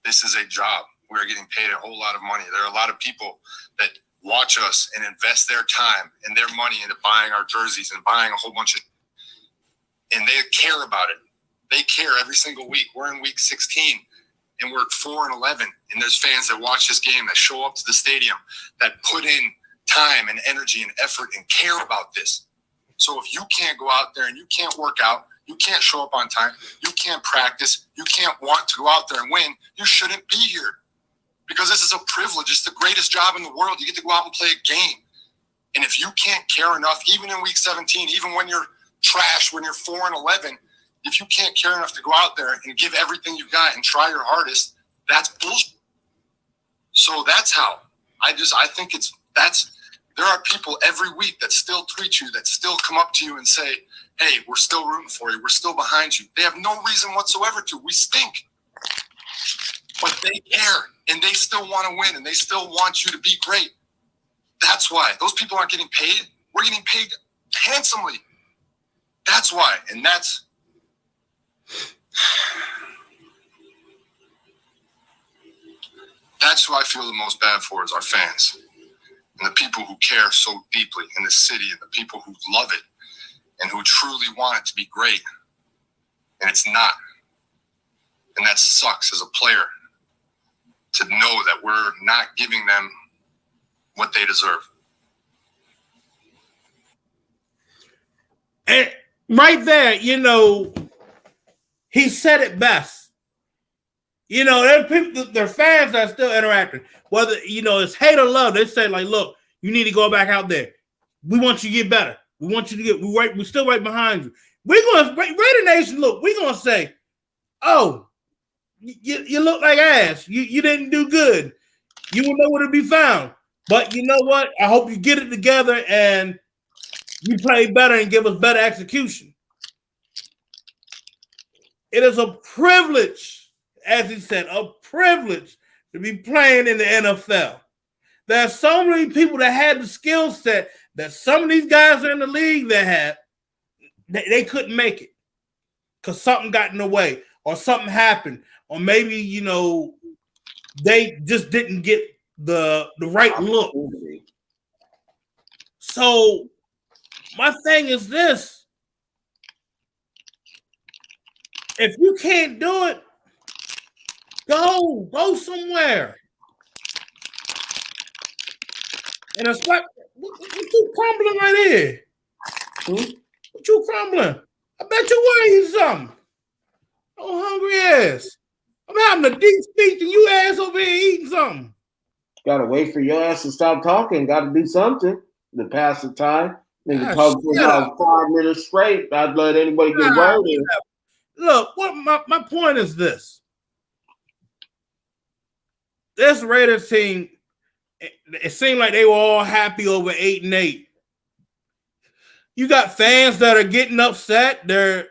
This is a job. We're getting paid a whole lot of money. There are a lot of people that watch us and invest their time and their money into buying our jerseys and buying a whole bunch of, and they care about it. They care every single week. We're in week 16 and we're 4-11, and there's fans that watch this game, that show up to the stadium, that put in time and energy and effort and care about this. So if you can't go out there and you can't work out, you can't show up on time, you can't practice, you can't want to go out there and win, you shouldn't be here. Because this is a privilege. It's the greatest job in the world. You get to go out and play a game. And if you can't care enough, even in week 17, even when you're trash, when you're 4-11, if you can't care enough to go out there and give everything you've got and try your hardest, that's bullshit. So that's how. I think there are people every week that still tweet you, that still come up to you and say, hey, we're still rooting for you. We're still behind you. They have no reason whatsoever to. We stink. But they care, and they still want to win, and they still want you to be great. That's why. Those people aren't getting paid. We're getting paid handsomely. That's why. And that's who I feel the most bad for is our fans. And the people who care so deeply in the city, and the people who love it and who truly want it to be great. And it's not. And that sucks as a player, to know that we're not giving them what they deserve. And right there, he said it best. There are people, there are fans that are still interacting. Whether, it's hate or love, they say, like, look, you need to go back out there. We want you to get better. We want you to we're still right behind you. We're going to, Raider Nation, look, we're going to say, oh, you look like ass. You didn't do good. You will know where to be found. But you know what? I hope you get it together and you play better and give us better execution. It is a privilege, as he said, a privilege to be playing in the NFL. There are so many people that had the skill set that some of these guys are in the league that had, they couldn't make it because something got in the way or something happened. Or maybe, you know, they just didn't get the right look. So my thing is this. If you can't do it, go somewhere. And it's like, what you crumbling right here? What you crumbling? I bet you were eating something. Oh, hungry ass. I'm having a deep speech and you ass over here eating something. Gotta wait for your ass to stop talking. Gotta do something to pass the time. Nigga talk for about 5 minutes straight. I'd let anybody get word in. Look, what my point is this. This Raiders team, it seemed like they were all happy over 8-8. You got fans that are getting upset. They're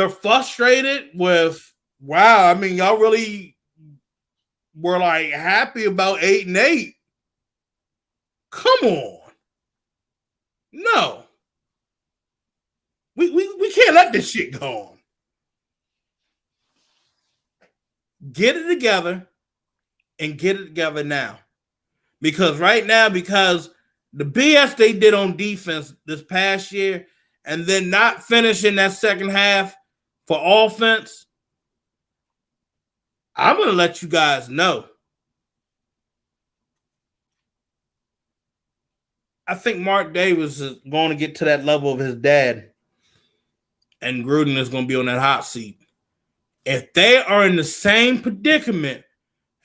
frustrated with, wow, I mean, y'all really were like happy about 8-8. Come on. No. We can't let this shit go on. Get it together and get it together now. Because right now, because the BS they did on defense this past year and then not finishing that second half for offense, I'm going to let you guys know. I think Mark Davis is going to get to that level of his dad, and Gruden is going to be on that hot seat. If they are in the same predicament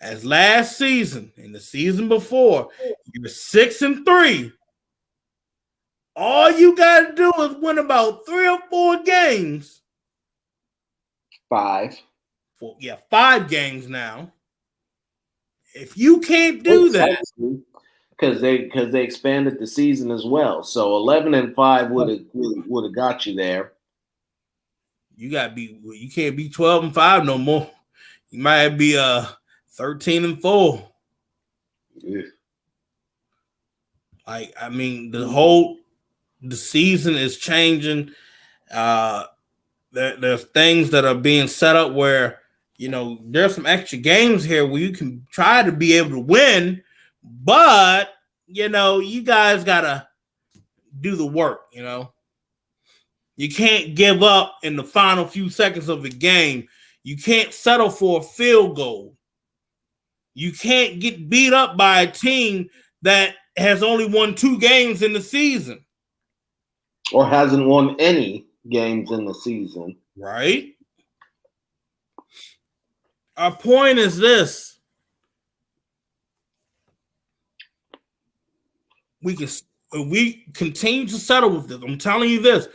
as last season and the season before, you're 6-3. All you got to do is win about 3 or 4 games. 5. 5 games now. If you can't do that, because they expanded the season as well, so 11-5 would have got you there. You can't be 12-5 no more. You might be 13-4. Yeah. Like, I mean, the season is changing. There's things that are being set up where, you know, there's some extra games here where you can try to be able to win, but, you know, you guys gotta do the work, you know. You can't give up in the final few seconds of the game. You can't settle for a field goal. You can't get beat up by a team that has only won 2 games in the season. Or hasn't won any games in the season. Right? Our point is this. We continue to settle with this. I'm telling you this.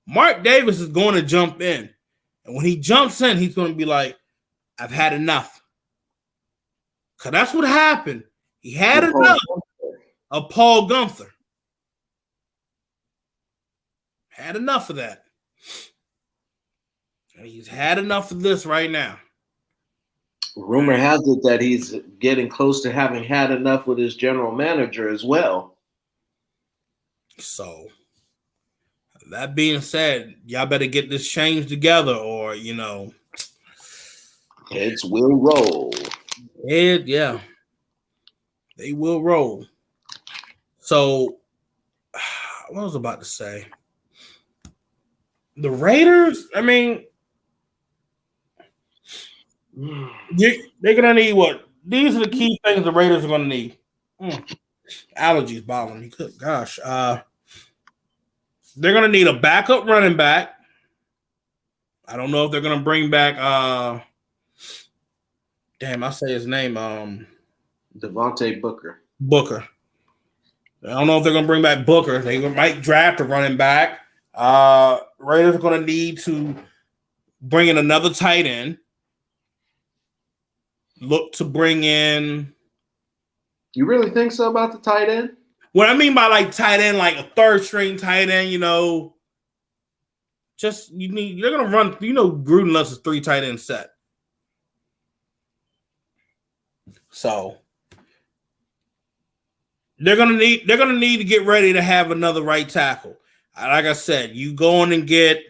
Mark Davis is going to jump in. And when he jumps in, he's going to be like, I've had enough. Because that's what happened. He had enough of Paul Gunther. Had enough of that. And he's had enough of this right now. Rumor has it that he's getting close to having had enough with his general manager as well. So, that being said, y'all better get this change together or, you know. Heads will roll. Yeah. They will roll. So, what was I about to say? The Raiders, I mean, they're going to need what? These are the key things the Raiders are going to need. Allergies bothering me. Good gosh. They're going to need a backup running back. I don't know if they're going to bring back I say his name. Devontae Booker. I don't know if they're going to bring back Booker. They might draft a running back. Raiders are going to need to bring in another tight end. look to bring in. You really think so about the tight end? What I mean by like tight end, like a third string tight end, you know, just they're gonna run, you know, Gruden loves a 3 tight end set. So they're gonna need to get ready to have another right tackle. Like I said, you go in and get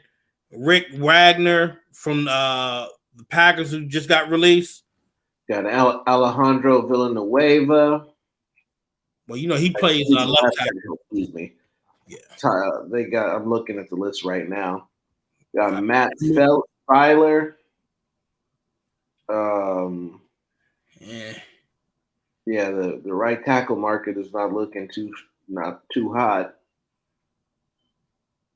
Rick Wagner from the Packers who just got released. Got Alejandro Villanueva. Well, you know, he plays left tackle. Excuse me. Yeah. They got. I'm looking at the list right now. Got Matt Filer. Yeah, the right tackle market is not looking too hot.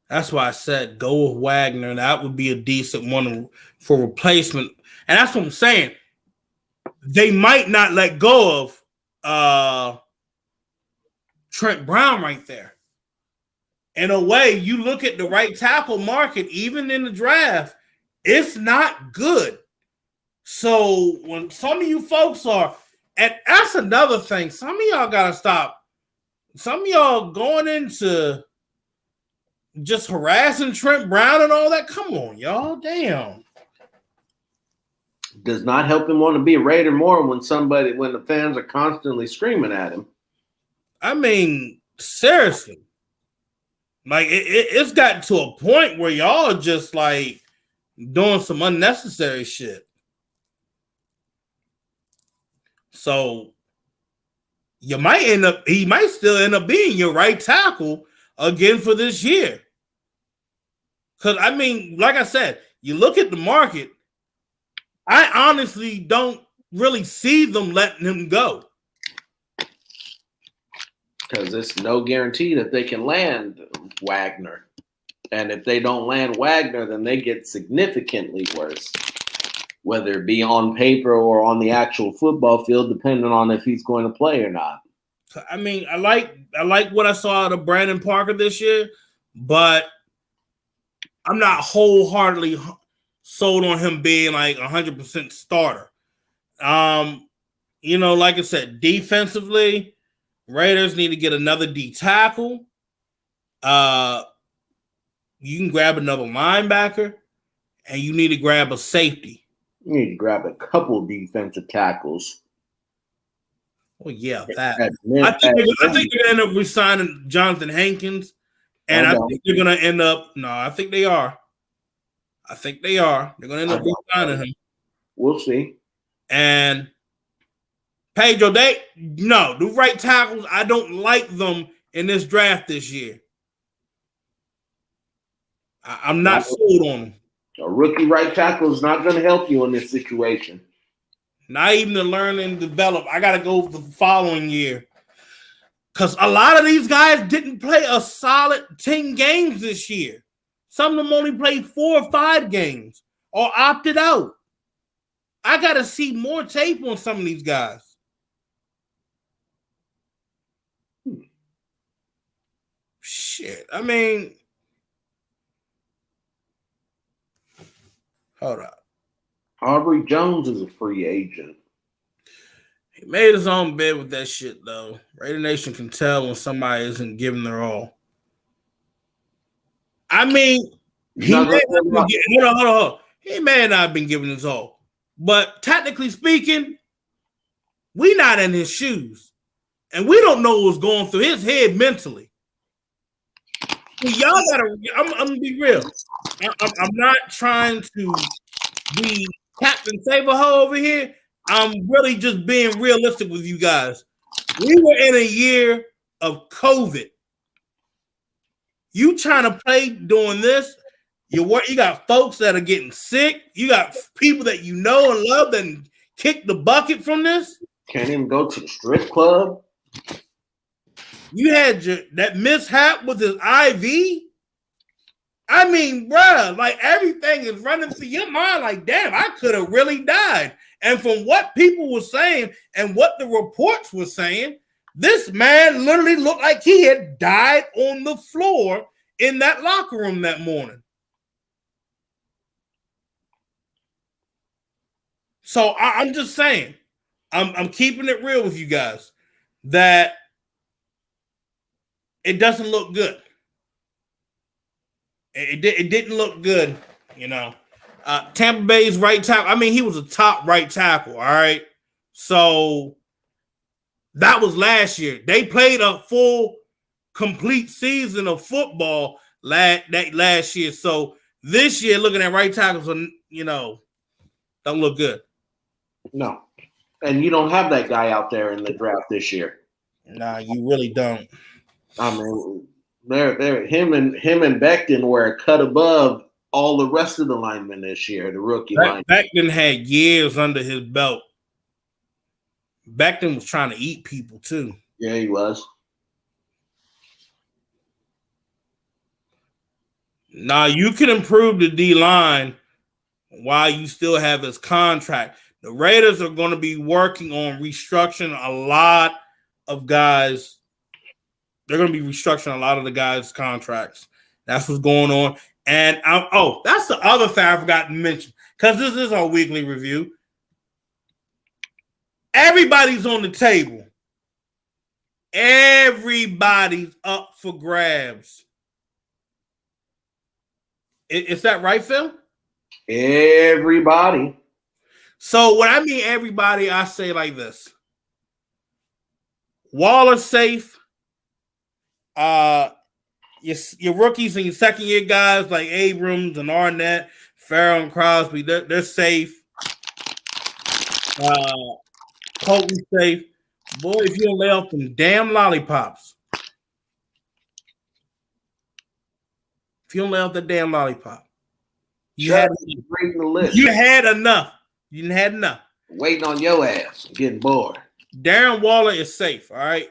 That's why I said go with Wagner. That would be a decent one for replacement. And that's what I'm saying. They might not let go of Trent Brown right there. In a way, you look at the right tackle market, even in the draft, it's not good. So when some of you folks are, and that's another thing, some of y'all gotta stop. Some of y'all going into just harassing Trent Brown and all that. Come on, y'all. Damn. Does not help him want to be a Raider more when the fans are constantly screaming at him. I mean, seriously. Like it's gotten to a point where y'all are just like doing some unnecessary shit. So he might still end up being your right tackle again for this year. Because I mean, like I said, you look at the market, I honestly don't really see them letting him go. Because there's no guarantee that they can land Wagner. And if they don't land Wagner, then they get significantly worse. Whether it be on paper or on the actual football field, depending on if he's going to play or not. I mean, I like what I saw out of Brandon Parker this year, but I'm not wholeheartedly sold on him being like 100% starter. You know, like I said, defensively, Raiders need to get another D tackle. You can grab another linebacker, and you need to grab a safety. You need to grab a couple defensive tackles. Well, yeah, that. I think they're going to end up re-signing Jonathan Hankins, and I think they're going to end up. No, I think they are. They're going to end up re-signing him. We'll see. And Pedro, the right tackles, I don't like them in this draft this year. I'm not sold on them. A rookie right tackle is not going to help you in this situation. Not even to learn and develop. I got to go the following year. Because a lot of these guys didn't play a solid 10 games this year. Some of them only played 4 or 5 games or opted out. I got to see more tape on some of these guys. Shit. I mean, hold up. Aubrey Jones is a free agent. He made his own bed with that shit, though. Raider Nation can tell when somebody isn't giving their all. I mean, he may not have been giving his all. But technically speaking, we not in his shoes. And we don't know what's going through his head mentally. Y'all gotta, I'm gonna be real. I'm not trying to be Captain Saberho over here. I'm really just being realistic with you guys. We were in a year of COVID. You trying to play doing this? You got folks that are getting sick. You got people that you know and love that kick the bucket from this. Can't even go to the strip club. You had that mishap with his IV. I mean, bruh, like everything is running through your mind. Like, damn, I could have really died. And from what people were saying and what the reports were saying, this man literally looked like he had died on the floor in that locker room that morning. So I'm just saying, I'm keeping it real with you guys that it doesn't look good. It didn't look good, you know. Tampa Bay's right tackle. I mean, he was a top right tackle. All right, so that was last year. They played a full, complete season of football last year. So this year, looking at right tackles, you know, don't look good. No, and you don't have that guy out there in the draft this year. Nah, you really don't. I mean, him and Becton were a cut above all the rest of the linemen this year. The rookie line. Becton had years under his belt. Becton was trying to eat people too. Yeah, he was. Now you can improve the D line while you still have his contract. The Raiders are going to be working on restructuring a lot of guys. They're going to be restructuring a lot of the guys' contracts. That's what's going on. And that's the other fact I forgot to mention, because this is our weekly review. Everybody's on the table. Everybody's up for grabs. Is that right, Phil? Everybody. So when I mean everybody, I say like this. Waller's safe. Your rookies and your second year guys like Abrams and Arnett, Farrell and Crosby, they're safe. Colton's safe. Boy, if you don't lay off them damn lollipops. If you don't lay off the damn lollipop. You had enough. You had enough. You didn't had enough. Waiting on your ass. Getting bored. Darren Waller is safe. All right.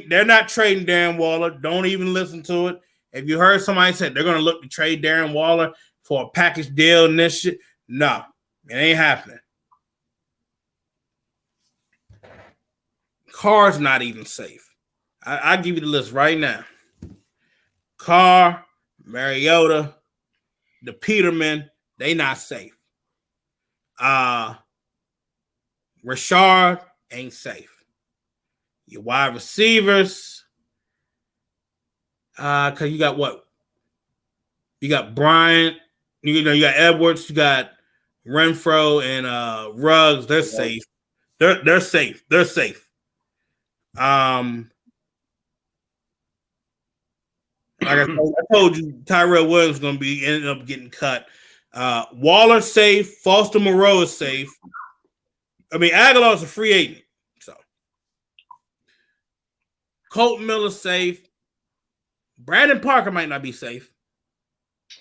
They're not trading Darren Waller. Don't even listen to it. If you heard somebody say they're going to look to trade Darren Waller for a package deal and this shit, no, it ain't happening. Carr's not even safe. I'll give you the list right now. Carr, Mariota, the Peterman, they not safe. Rashard ain't safe. Your wide receivers, because you got what? You got Bryant, you got Edwards, you got Renfro and Ruggs. They're safe. They're safe. They're safe. Like I told you, Tyrell Williams is going to be ended up getting cut. Waller safe. Foster Moreau is safe. I mean, Aguilar's a free agent. So Colton Miller's safe. Brandon Parker might not be safe.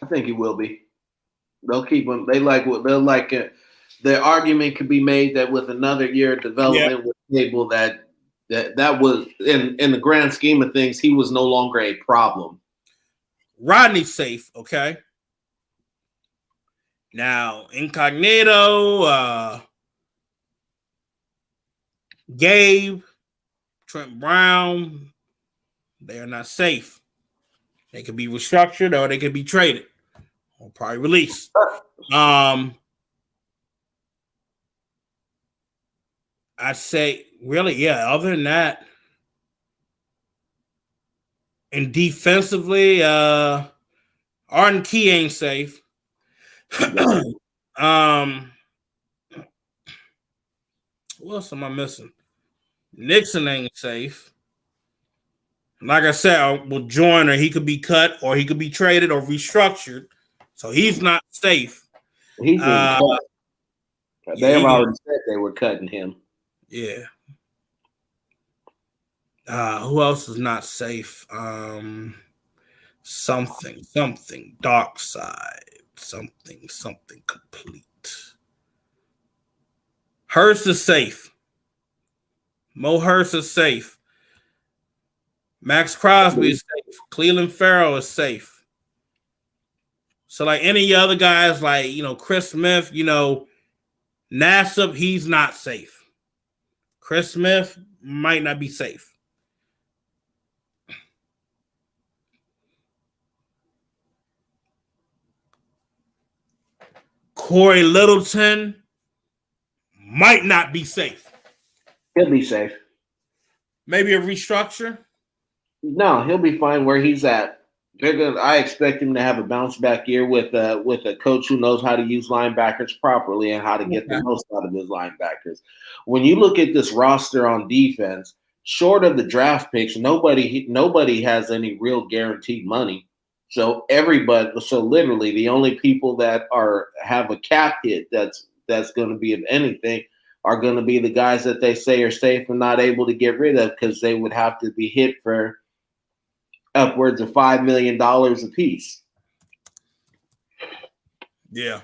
I think he will be. They'll keep him. The argument could be made that with another year of development with Cable, that was in the grand scheme of things, he was no longer a problem. Rodney's safe, okay. Now, Incognito, Gabe, Trent Brown, they are not safe. They could be restructured or they could be traded or probably released. I'd say, really, yeah, other than that, and defensively, Arden Key ain't safe. What else am I missing? Nixon ain't safe. Like I said, with Joyner, he could be cut or he could be traded or restructured. So he's not safe. He's been cut. They've already said they were cutting him. Yeah. Who else is not safe? Something dark side, something complete. Hurst is safe. Mo Hurst is safe. Max Crosby is safe. Cleveland Farrell is safe. So like any of the other guys, like Chris Smith, Nassib, he's not safe. Chris Smith might not be safe. Corey Littleton might not be safe. He'll be safe. Maybe a restructure. No, he'll be fine where he's at. I expect him to have a bounce back year with a coach who knows how to use linebackers properly and how to get the most out of his linebackers. When you look at this roster on defense, short of the draft picks, nobody has any real guaranteed money. So literally the only people that have a cap hit that's going to be of anything are going to be the guys that they say are safe and not able to get rid of because they would have to be hit for upwards of $5 million a piece. Yeah.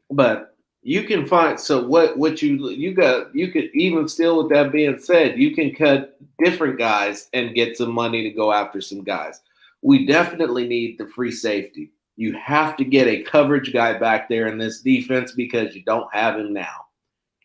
But you can find, so what you could even still, with that being said, you can cut different guys and get some money to go after some guys. We definitely need the free safety. You have to get a coverage guy back there in this defense because you don't have him now.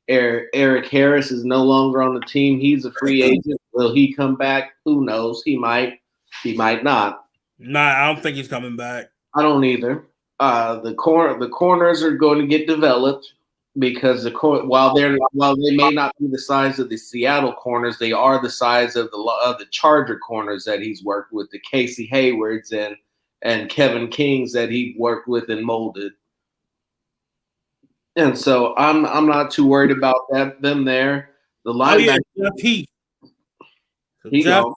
Eric Harris is no longer on the team. He's a free agent. Will he come back? Who knows? He might. He might not. Nah, I don't think he's coming back. I don't either. The corners are going to get developed because while they may not be the size of the Seattle corners, they are the size of the Charger corners that he's worked with, the Casey Haywards and Kevin Kings that he worked with and molded. And so I'm not too worried about them there. The linebacker, Jeff Heath. He gone.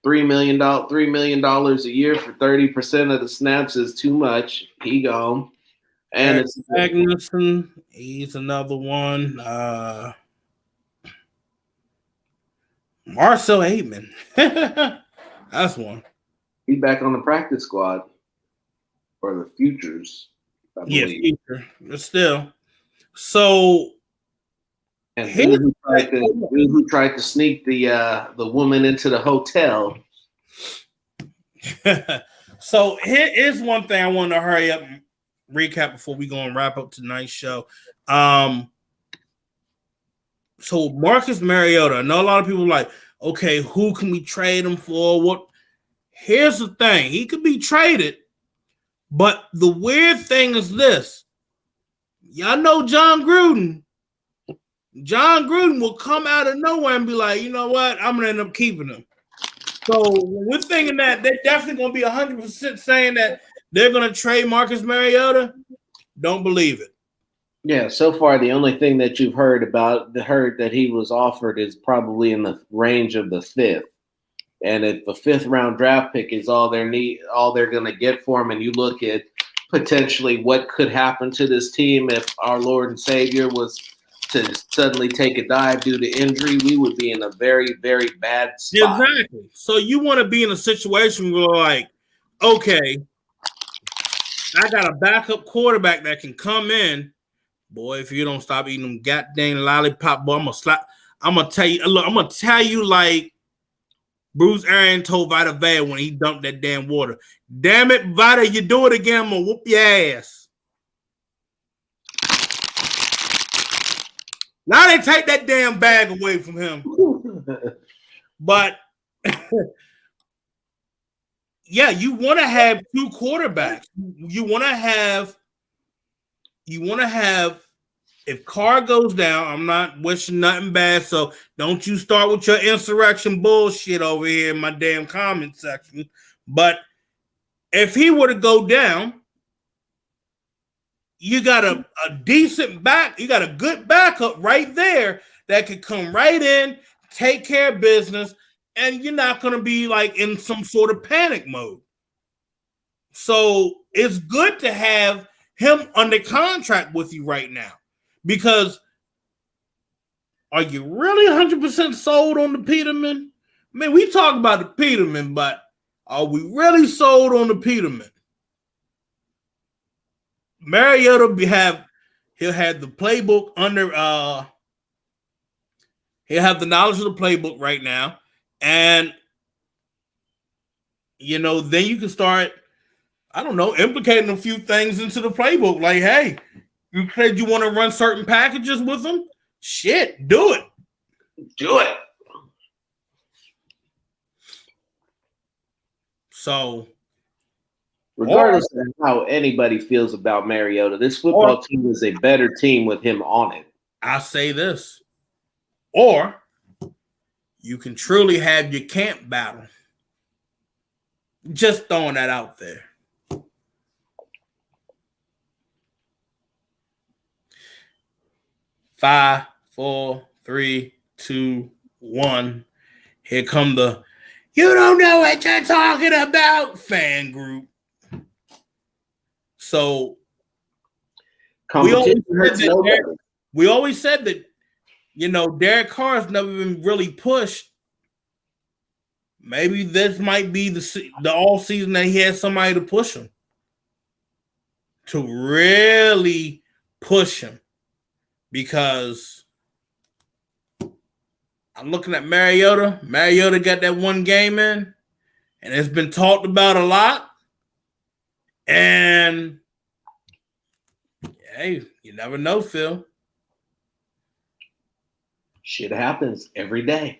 $3 million a year for 30% of the snaps is too much. He gone. And Eric Magnuson, he's another one. Marcel Aitman. That's one. He's back on the practice squad for the futures. Yeah, future. But still. So and who tried to sneak the woman into the hotel. So here's one thing I want to hurry up and recap before we go and wrap up tonight's show. So Marcus Mariota, I know a lot of people are like, okay, who can we trade him for? What? Here's the thing. He could be traded, but the weird thing is this. Y'all know John Gruden. John Gruden will come out of nowhere and be like, you know what? I'm going to end up keeping him. So we're thinking that they're definitely going to be 100% saying that they're going to trade Marcus Mariota. Don't believe it. Yeah, so far the only thing that you've heard that he was offered is probably in the range of the 5th. And if the 5th round draft pick is all they're going to get for him, and you look at potentially what could happen to this team if our Lord and Savior was to suddenly take a dive due to injury, we would be in a very, very bad spot. Exactly. So you want to be in a situation where, like, okay, I got a backup quarterback that can come in. Boy, if you don't stop eating them goddamn lollipop, boy, I'm gonna tell you. Look, I'm gonna tell you like Bruce Arians told Vita Vea when he dumped that damn water. Damn it, Vita, you do it again, I'm gonna whoop your ass. Now they take that damn bag away from him. But yeah, you want to have two quarterbacks. You want to have if Carr goes down, I'm not wishing nothing bad, so don't you start with your insurrection bullshit over here in my damn comment section. But if he were to go down, you got a decent back, you got a good backup right there that could come right in, take care of business, and you're not going to be like in some sort of panic mode. So it's good to have him under contract with you right now, because are you really 100% sold on the Peterman? I mean, we talk about the Peterman, but are we really sold on the Peterman? Mariota he'll have the playbook under he'll have the knowledge of the playbook right now, and then you can start, I don't know, implicating a few things into the playbook. Like, hey, you said you want to run certain packages with them? Shit, do it. Do it. So Regardless of how anybody feels about Mariota, this football team is a better team with him on it. I'll say this. Or you can truly have your camp battle. Just throwing that out there. Five, 4, 3, 2, 1. Here come the "you don't know what you're talking about" fan group. So we always said that, you know, Derek Carr's never been really pushed. Maybe this might be the all season that he has somebody to push him, to really push him, because I'm looking at Mariota. Mariota got that one game in, and it's been talked about a lot. And hey, you never know, Phil. Shit happens every day.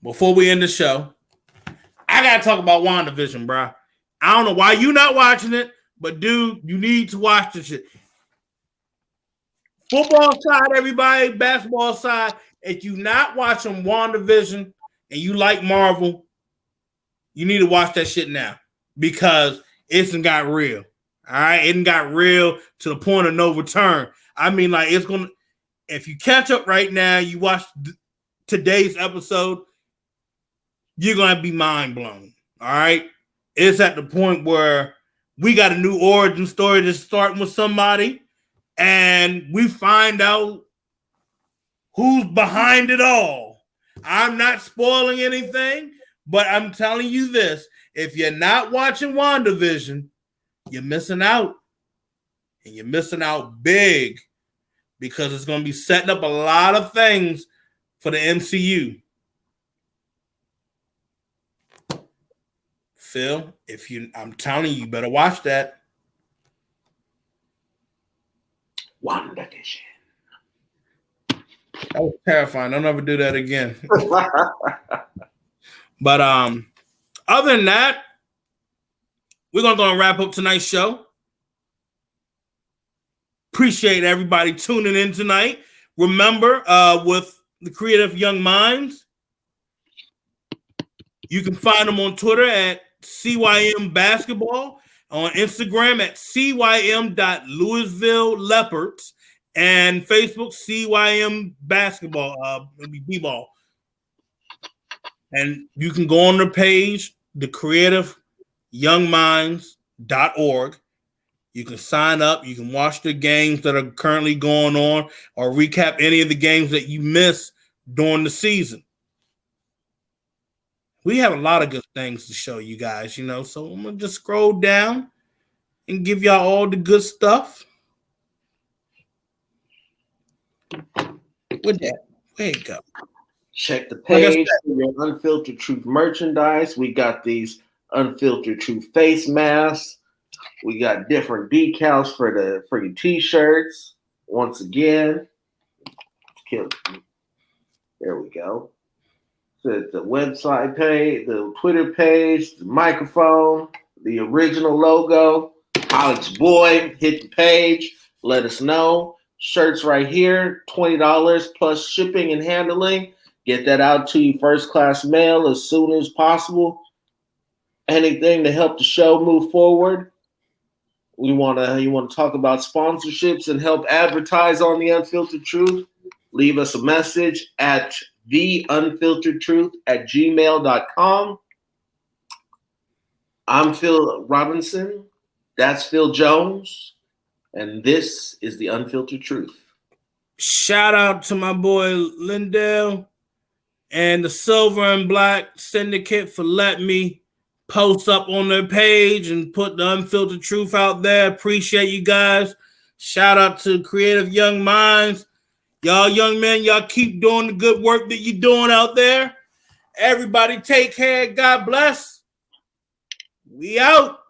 Before we end the show, I gotta talk about WandaVision, bro. I don't know why you not watching it, but dude, you need to watch this shit. Football side, everybody, basketball side. If you not watching WandaVision and you like Marvel, you need to watch that shit now, because it's got real. All right, it got real to the point of no return. I mean, like, it's gonna. If you catch up right now, you watch today's episode, you're gonna be mind blown. All right, it's at the point where we got a new origin story that's starting with somebody, and we find out who's behind it all. I'm not spoiling anything, but I'm telling you this: if you're not watching WandaVision, you're missing out, and you're missing out big, because it's going to be setting up a lot of things for the MCU. Phil, I'm telling you, you better watch that. WandaVision. That was terrifying. Don't ever do that again. But other than that, we're going to go and wrap up tonight's show. Appreciate everybody tuning in tonight. Remember, with the Creative Young Minds, you can find them on Twitter at CYM Basketball, on Instagram at CYM.Louisville Leopards, and Facebook CYM Basketball, B-Ball. And you can go on their page, thecreativeyoungminds.org. You can sign up. You can watch the games that are currently going on, or recap any of the games that you missed during the season. We have a lot of good things to show you guys, you know, so I'm going to just scroll down and give y'all all the good stuff. With that, there you go. Check the page for your Unfiltered Truth merchandise. We got these Unfiltered Truth face masks. We got different decals for your t-shirts. Once again, there we go. The website page, the Twitter page, the microphone, the original logo. Alex Boy, hit the page. Let us know. Shirts right here, $20 plus shipping and handling. Get that out to you first class mail as soon as possible. Anything to help the show move forward. You want to talk about sponsorships and help advertise on the Unfiltered Truth? Leave us a message at theunfilteredtruth@gmail.com. I'm Phil Robinson. That's Phil Jones. And this is the Unfiltered Truth. Shout out to my boy Lindell and the Silver and Black Syndicate for letting me post up on their page and put the Unfiltered Truth out there. Appreciate you guys. Shout out to Creative Young Minds. Y'all young men, y'all keep doing the good work that you're doing out there. Everybody take care. God bless. We out.